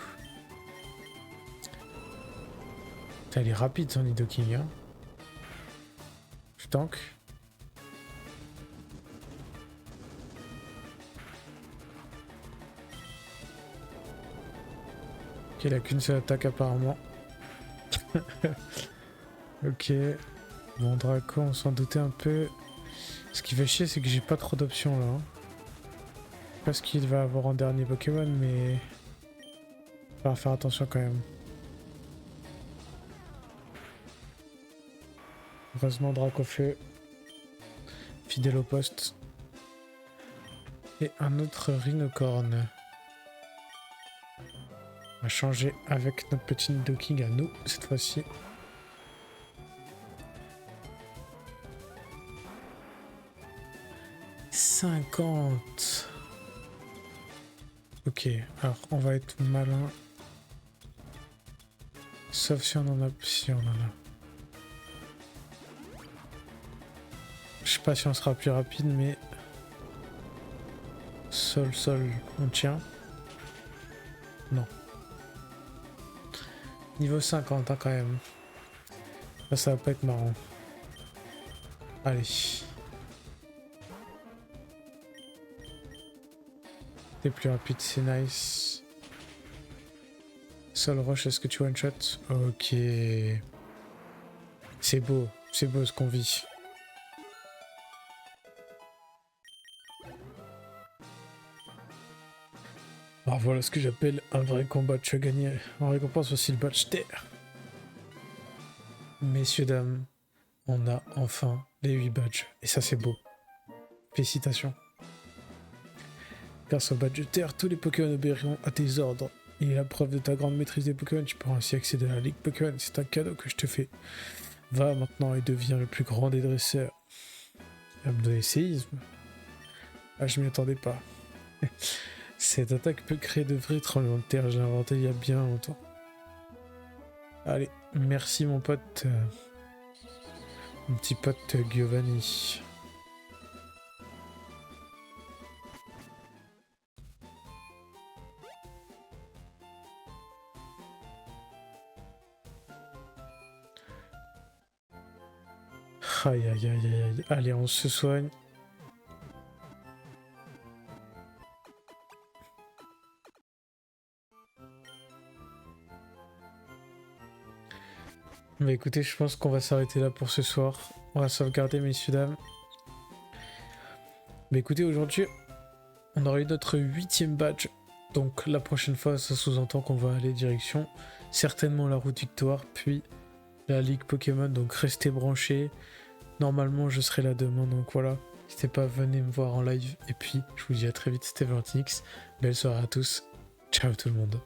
Putain, il est rapide son Nidoking, hein. Je tank. Ok, il a qu'une seule attaque apparemment. Ok. Bon, Draco, on s'en doutait un peu. Ce qui fait chier, c'est que j'ai pas trop d'options là. Hein. Je sais pas ce qu'il va avoir en dernier Pokémon, mais... il va faire attention quand même. Heureusement, Draco feu. Fidèle au poste. Et un autre Rhinocorn. On va changer avec notre petit Nidoking à nous, cette fois-ci. 50. Ok, alors on va être malin. Sauf si on en a... Si on en a. Je sais pas si on sera plus rapide, mais... Sol, on tient. Non. Niveau 50, hein, quand même. Là, ça va pas être marrant. Allez. T'es plus rapide, c'est nice. Sol rush, est-ce que tu one shot? Ok. C'est beau ce qu'on vit. Alors voilà ce que j'appelle un vrai combat de gagné. On récompense aussi le badge terre. Messieurs, dames, on a enfin les 8 badges. Et ça c'est beau. Félicitations. Grâce au badge de terre, tous les Pokémon obéiront à tes ordres. Et la preuve de ta grande maîtrise des Pokémon, tu pourras ainsi accéder à la Ligue Pokémon. C'est un cadeau que je te fais. Va maintenant et deviens le plus grand des dresseurs. Il va me donner séisme. Ah, je m'y attendais pas. Cette attaque peut créer de vrais tremblements de terre. J'ai inventé il y a bien longtemps. Allez, merci mon pote. Mon petit pote Giovanni. Aïe aïe aïe aïe aïe. Allez, on se soigne. Mais écoutez, je pense qu'on va s'arrêter là pour ce soir. On va sauvegarder, messieurs, dames. Mais écoutez, aujourd'hui, on aura eu notre 8e badge. Donc la prochaine fois, ça sous-entend qu'on va aller direction certainement la route victoire, puis la Ligue Pokémon. Donc restez branchés. Normalement, je serai là demain, donc voilà. N'hésitez pas à venir me voir en live. Et puis, je vous dis à très vite, c'était Valentinix. Belle soirée à tous. Ciao tout le monde.